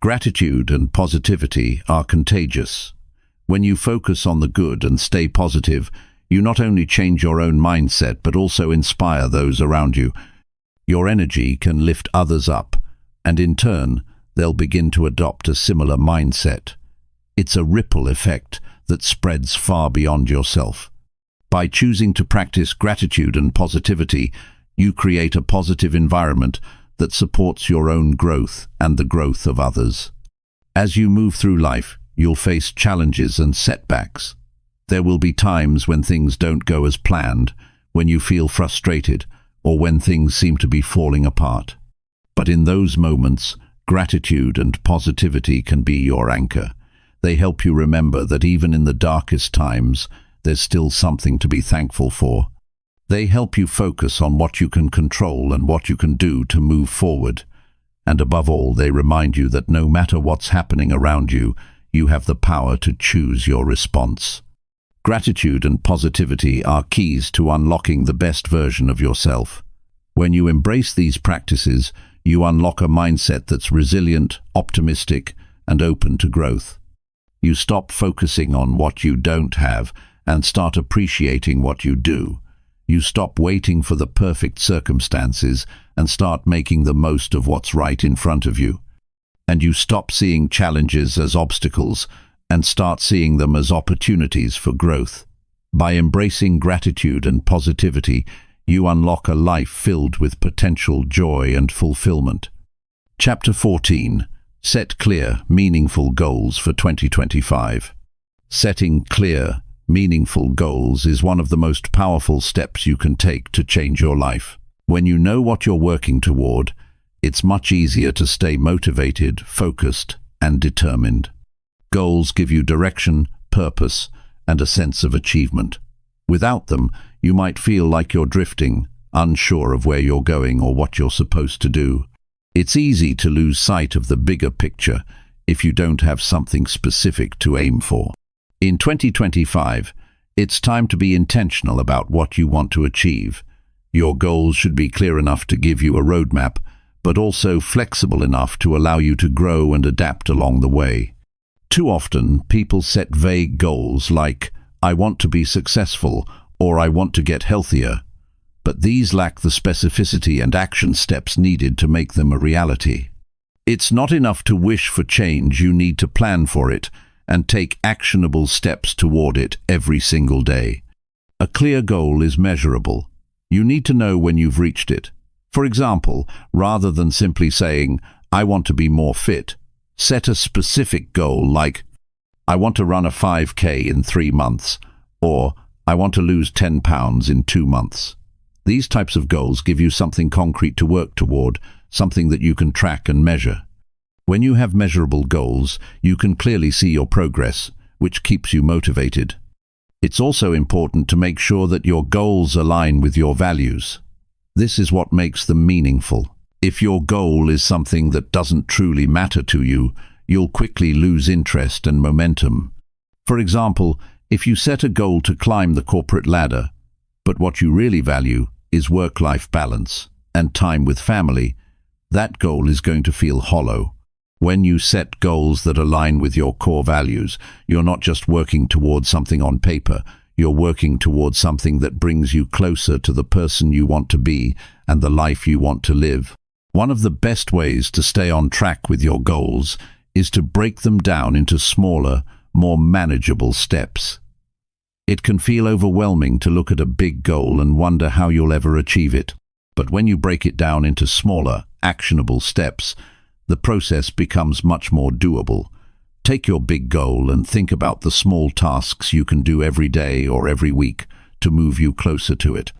Gratitude and positivity are contagious. When you focus on the good and stay positive, you not only change your own mindset but also inspire those around you. Your energy can lift others up, and in turn, they'll begin to adopt a similar mindset. It's a ripple effect that spreads far beyond yourself. By choosing to practice gratitude and positivity, you create a positive environment that supports your own growth and the growth of others. As you move through life, you'll face challenges and setbacks. There will be times when things don't go as planned, when you feel frustrated, or when things seem to be falling apart. But in those moments, gratitude and positivity can be your anchor. They help you remember that even in the darkest times, there's still something to be thankful for. They help you focus on what you can control and what you can do to move forward. And above all, they remind you that no matter what's happening around you, you have the power to choose your response. Gratitude and positivity are keys to unlocking the best version of yourself. When you embrace these practices, you unlock a mindset that's resilient, optimistic, and open to growth. You stop focusing on what you don't have and start appreciating what you do. You stop waiting for the perfect circumstances and start making the most of what's right in front of you. And you stop seeing challenges as obstacles and start seeing them as opportunities for growth. By embracing gratitude and positivity, you unlock a life filled with potential joy and fulfillment. Chapter 14. Set clear, meaningful goals for 2025. Setting clear, meaningful goals is one of the most powerful steps you can take to change your life. When you know what you're working toward, it's much easier to stay motivated, focused, and determined. Goals give you direction, purpose, and a sense of achievement. Without them, you might feel like you're drifting, unsure of where you're going or what you're supposed to do. It's easy to lose sight of the bigger picture if you don't have something specific to aim for. In 2025, it's time to be intentional about what you want to achieve. Your goals should be clear enough to give you a roadmap, but also flexible enough to allow you to grow and adapt along the way. Too often, people set vague goals like, "I want to be successful," or "I want to get healthier," but these lack the specificity and action steps needed to make them a reality. It's not enough to wish for change, you need to plan for it and take actionable steps toward it every single day. A clear goal is measurable. You need to know when you've reached it. For example, rather than simply saying, "I want to be more fit," set a specific goal like, "I want to run a 5K in 3 months," or "I want to lose 10 pounds in 2 months." These types of goals give you something concrete to work toward, something that you can track and measure. When you have measurable goals, you can clearly see your progress, which keeps you motivated. It's also important to make sure that your goals align with your values. This is what makes them meaningful. If your goal is something that doesn't truly matter to you, you'll quickly lose interest and momentum. For example, if you set a goal to climb the corporate ladder, but what you really value is work-life balance and time with family, that goal is going to feel hollow. When you set goals that align with your core values, you're not just working towards something on paper, you're working towards something that brings you closer to the person you want to be and the life you want to live. One of the best ways to stay on track with your goals is to break them down into smaller, more manageable steps. It can feel overwhelming to look at a big goal and wonder how you'll ever achieve it. But when you break it down into smaller, actionable steps, the process becomes much more doable. Take your big goal and think about the small tasks you can do every day or every week to move you closer to it.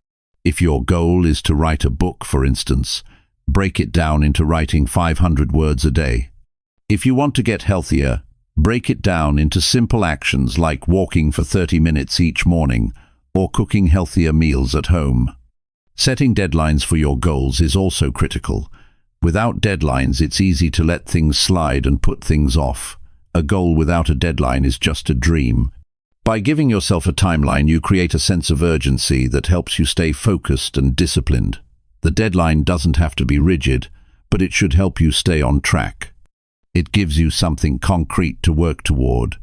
If your goal is to write a book, for instance, break it down into writing 500 words a day. If you want to get healthier, break it down into simple actions like walking for 30 minutes each morning or cooking healthier meals at home. Setting deadlines for your goals is also critical. Without deadlines, it's easy to let things slide and put things off. A goal without a deadline is just a dream. By giving yourself a timeline, you create a sense of urgency that helps you stay focused and disciplined. The deadline doesn't have to be rigid, but it should help you stay on track. It gives you something concrete to work toward,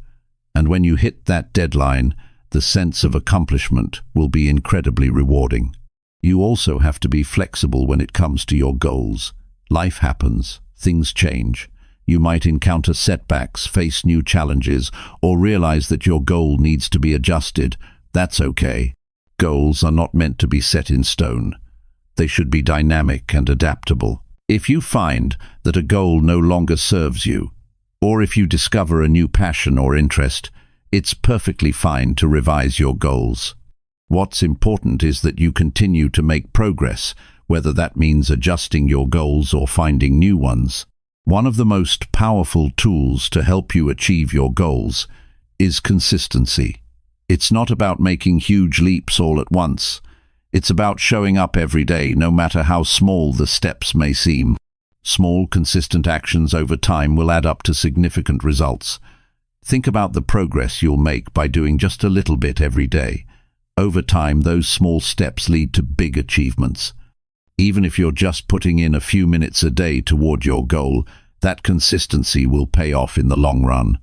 and when you hit that deadline, the sense of accomplishment will be incredibly rewarding. You also have to be flexible when it comes to your goals. Life happens, things change. You might encounter setbacks, face new challenges, or realize that your goal needs to be adjusted. That's okay. Goals are not meant to be set in stone. They should be dynamic and adaptable. If you find that a goal no longer serves you, or if you discover a new passion or interest, it's perfectly fine to revise your goals. What's important is that you continue to make progress, whether that means adjusting your goals or finding new ones. One of the most powerful tools to help you achieve your goals is consistency. It's not about making huge leaps all at once. It's about showing up every day, no matter how small the steps may seem. Small, consistent actions over time will add up to significant results. Think about the progress you'll make by doing just a little bit every day. Over time, those small steps lead to big achievements. Even if you're just putting in a few minutes a day toward your goal, that consistency will pay off in the long run.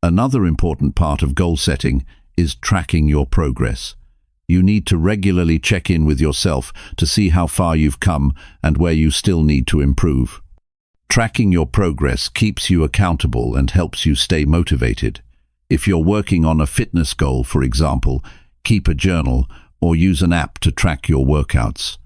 Another important part of goal setting is tracking your progress. You need to regularly check in with yourself to see how far you've come and where you still need to improve. Tracking your progress keeps you accountable and helps you stay motivated. If you're working on a fitness goal, for example, keep a journal or use an app to track your workouts.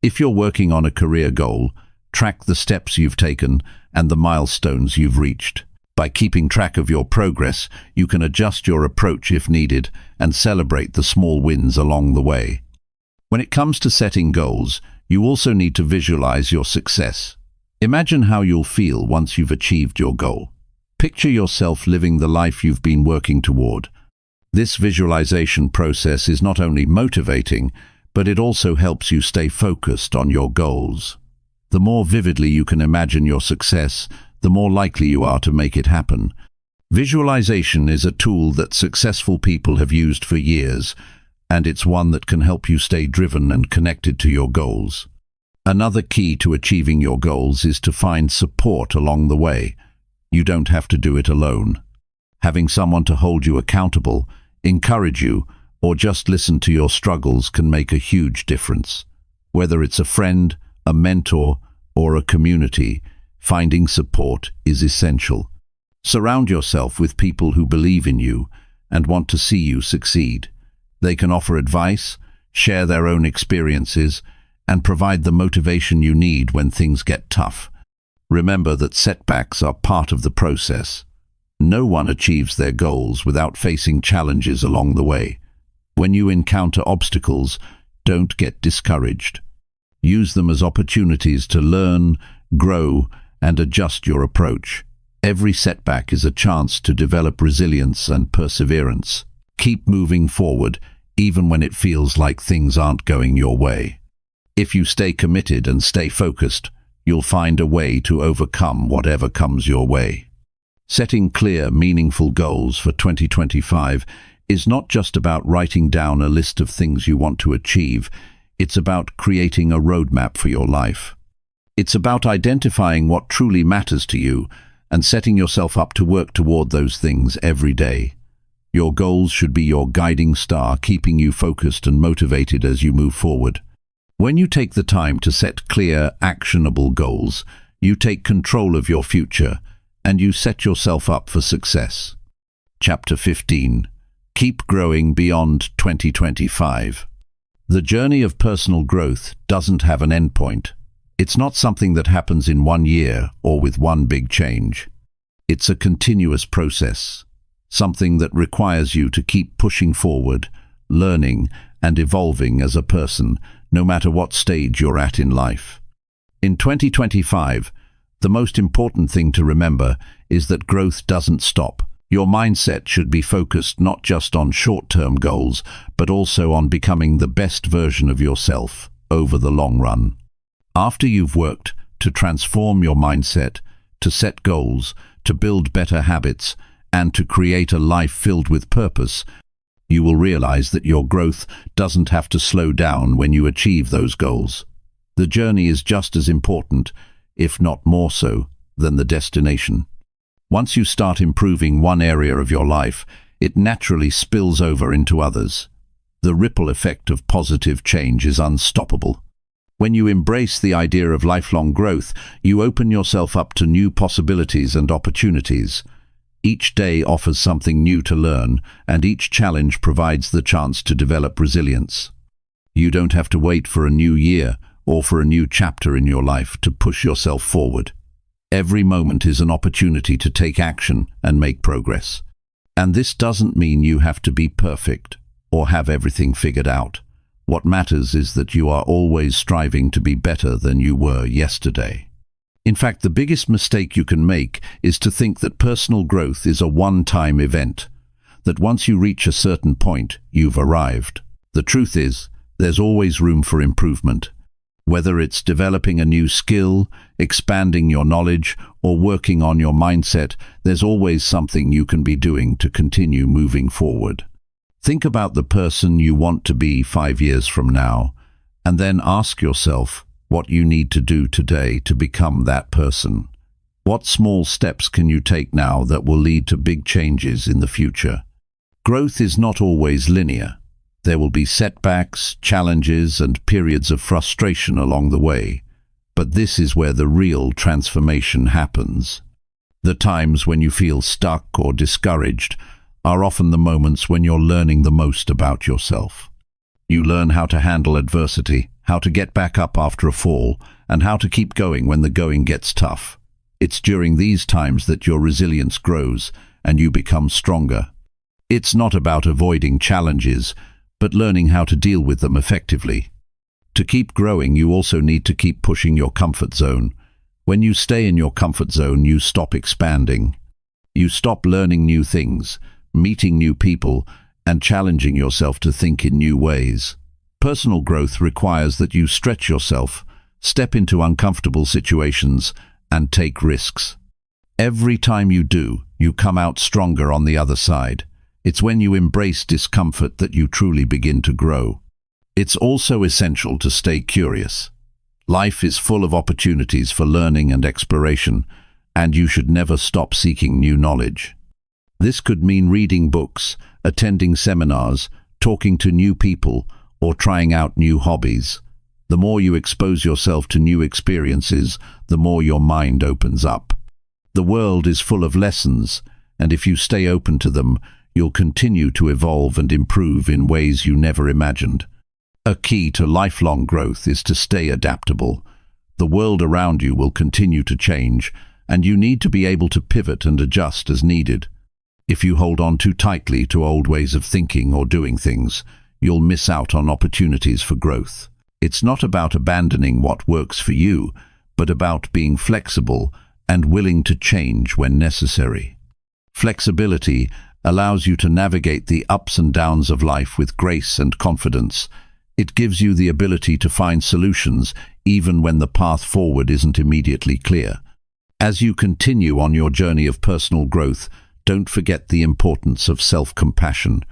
If you're working on a career goal, track the steps you've taken and the milestones you've reached. By keeping track of your progress, you can adjust your approach if needed and celebrate the small wins along the way. When it comes to setting goals, you also need to visualize your success. Imagine how you'll feel once you've achieved your goal. Picture yourself living the life you've been working toward. This visualization process is not only motivating, but it also helps you stay focused on your goals. The more vividly you can imagine your success, the more likely you are to make it happen. Visualization is a tool that successful people have used for years, and it's one that can help you stay driven and connected to your goals. Another key to achieving your goals is to find support along the way. You don't have to do it alone. Having someone to hold you accountable, encourage you, or just listen to your struggles can make a huge difference. Whether it's a friend, a mentor, or a community, finding support is essential. Surround yourself with people who believe in you and want to see you succeed. They can offer advice, share their own experiences, and provide the motivation you need when things get tough. Remember that setbacks are part of the process. No one achieves their goals without facing challenges along the way. When you encounter obstacles, don't get discouraged. Use them as opportunities to learn, grow, and adjust your approach. Every setback is a chance to develop resilience and perseverance. Keep moving forward, even when it feels like things aren't going your way. If you stay committed and stay focused, you'll find a way to overcome whatever comes your way. Setting clear, meaningful goals for 2025 is not just about writing down a list of things you want to achieve. It's about creating a roadmap for your life. It's about identifying what truly matters to you and setting yourself up to work toward those things every day. Your goals should be your guiding star, keeping you focused and motivated as you move forward. When you take the time to set clear, actionable goals, you take control of your future and you set yourself up for success. Chapter 15. Keep growing beyond 2025. The journey of personal growth doesn't have an endpoint. It's not something that happens in 1 year or with one big change. It's a continuous process, something that requires you to keep pushing forward, learning and evolving as a person, no matter what stage you're at in life. In 2025, the most important thing to remember is that growth doesn't stop. Your mindset should be focused not just on short-term goals, but also on becoming the best version of yourself over the long run. After you've worked to transform your mindset, to set goals, to build better habits, and to create a life filled with purpose, you will realize that your growth doesn't have to slow down when you achieve those goals. The journey is just as important, if not more so, than the destination. Once you start improving one area of your life, it naturally spills over into others. The ripple effect of positive change is unstoppable. When you embrace the idea of lifelong growth, you open yourself up to new possibilities and opportunities. Each day offers something new to learn, and each challenge provides the chance to develop resilience. You don't have to wait for a new year or for a new chapter in your life to push yourself forward. Every moment is an opportunity to take action and make progress. And this doesn't mean you have to be perfect or have everything figured out. What matters is that you are always striving to be better than you were yesterday. In fact, the biggest mistake you can make is to think that personal growth is a one-time event, that once you reach a certain point, you've arrived. The truth is, there's always room for improvement. Whether it's developing a new skill, expanding your knowledge, or working on your mindset, there's always something you can be doing to continue moving forward. Think about the person you want to be 5 years from now, and then ask yourself what you need to do today to become that person. What small steps can you take now that will lead to big changes in the future? Growth is not always linear. There will be setbacks, challenges, and periods of frustration along the way. But this is where the real transformation happens. The times when you feel stuck or discouraged are often the moments when you're learning the most about yourself. You learn how to handle adversity, how to get back up after a fall, and how to keep going when the going gets tough. It's during these times that your resilience grows and you become stronger. It's not about avoiding challenges, but learning how to deal with them effectively. To keep growing, you also need to keep pushing your comfort zone. When you stay in your comfort zone, you stop expanding. You stop learning new things, meeting new people, and challenging yourself to think in new ways. Personal growth requires that you stretch yourself, step into uncomfortable situations, and take risks. Every time you do, you come out stronger on the other side. It's when you embrace discomfort that you truly begin to grow. It's also essential to stay curious. Life is full of opportunities for learning and exploration, and you should never stop seeking new knowledge. This could mean reading books, attending seminars, talking to new people, or trying out new hobbies. The more you expose yourself to new experiences, the more your mind opens up. The world is full of lessons, and if you stay open to them, you'll continue to evolve and improve in ways you never imagined. A key to lifelong growth is to stay adaptable. The world around you will continue to change, and you need to be able to pivot and adjust as needed. If you hold on too tightly to old ways of thinking or doing things, you'll miss out on opportunities for growth. It's not about abandoning what works for you, but about being flexible and willing to change when necessary. Flexibility allows you to navigate the ups and downs of life with grace and confidence. It gives you the ability to find solutions even when the path forward isn't immediately clear. As you continue on your journey of personal growth, don't forget the importance of self-compassion.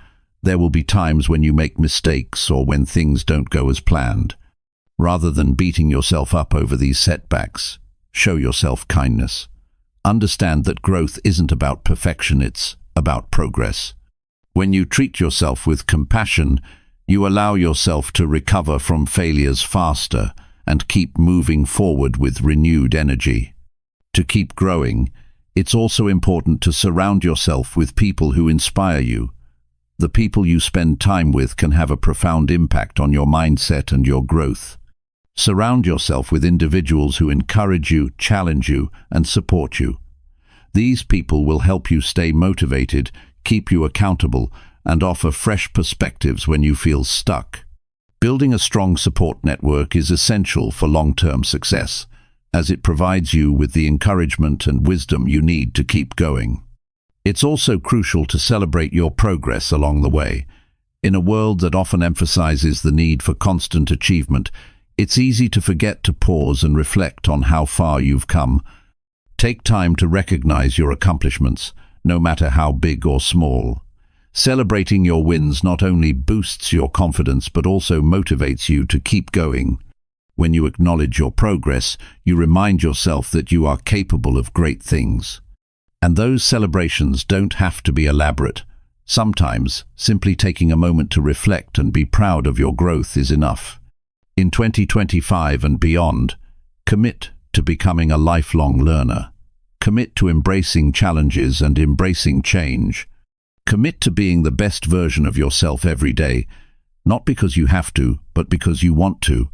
There will be times when you make mistakes or when things don't go as planned. Rather than beating yourself up over these setbacks, show yourself kindness. Understand that growth isn't about perfection, it's about progress. When you treat yourself with compassion, you allow yourself to recover from failures faster and keep moving forward with renewed energy. To keep growing, it's also important to surround yourself with people who inspire you. The people you spend time with can have a profound impact on your mindset and your growth. Surround yourself with individuals who encourage you, challenge you, and support you. These people will help you stay motivated, keep you accountable, and offer fresh perspectives when you feel stuck. Building a strong support network is essential for long-term success, as it provides you with the encouragement and wisdom you need to keep going. It's also crucial to celebrate your progress along the way. In a world that often emphasizes the need for constant achievement, it's easy to forget to pause and reflect on how far you've come. Take time to recognize your accomplishments, no matter how big or small. Celebrating your wins not only boosts your confidence but also motivates you to keep going. When you acknowledge your progress, you remind yourself that you are capable of great things. And those celebrations don't have to be elaborate. Sometimes, simply taking a moment to reflect and be proud of your growth is enough. In 2025 and beyond, commit to becoming a lifelong learner. Commit to embracing challenges and embracing change. Commit to being the best version of yourself every day, not because you have to, but because you want to.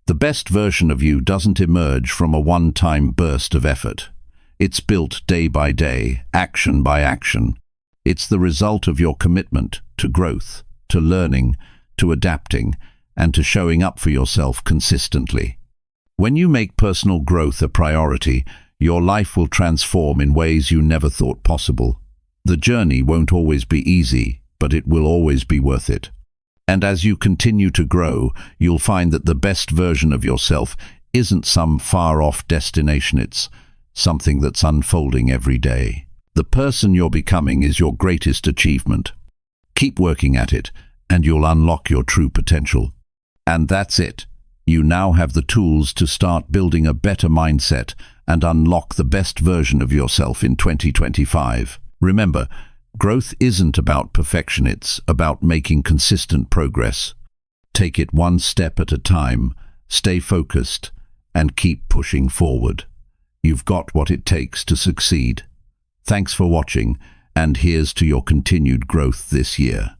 The best version of you doesn't emerge from a one-time burst of effort. It's built day by day, action by action. It's the result of your commitment to growth, to learning, to adapting, and to showing up for yourself consistently. When you make personal growth a priority, your life will transform in ways you never thought possible. The journey won't always be easy, but it will always be worth it. And as you continue to grow, you'll find that the best version of yourself isn't some far-off destination. It's something that's unfolding every day. The person you're becoming is your greatest achievement. Keep working at it, and you'll unlock your true potential. And that's it. You now have the tools to start building a better mindset and unlock the best version of yourself in 2025. Remember, growth isn't about perfection, it's about making consistent progress. Take it one step at a time, stay focused, and keep pushing forward. You've got what it takes to succeed. Thanks for watching, and here's to your continued growth this year.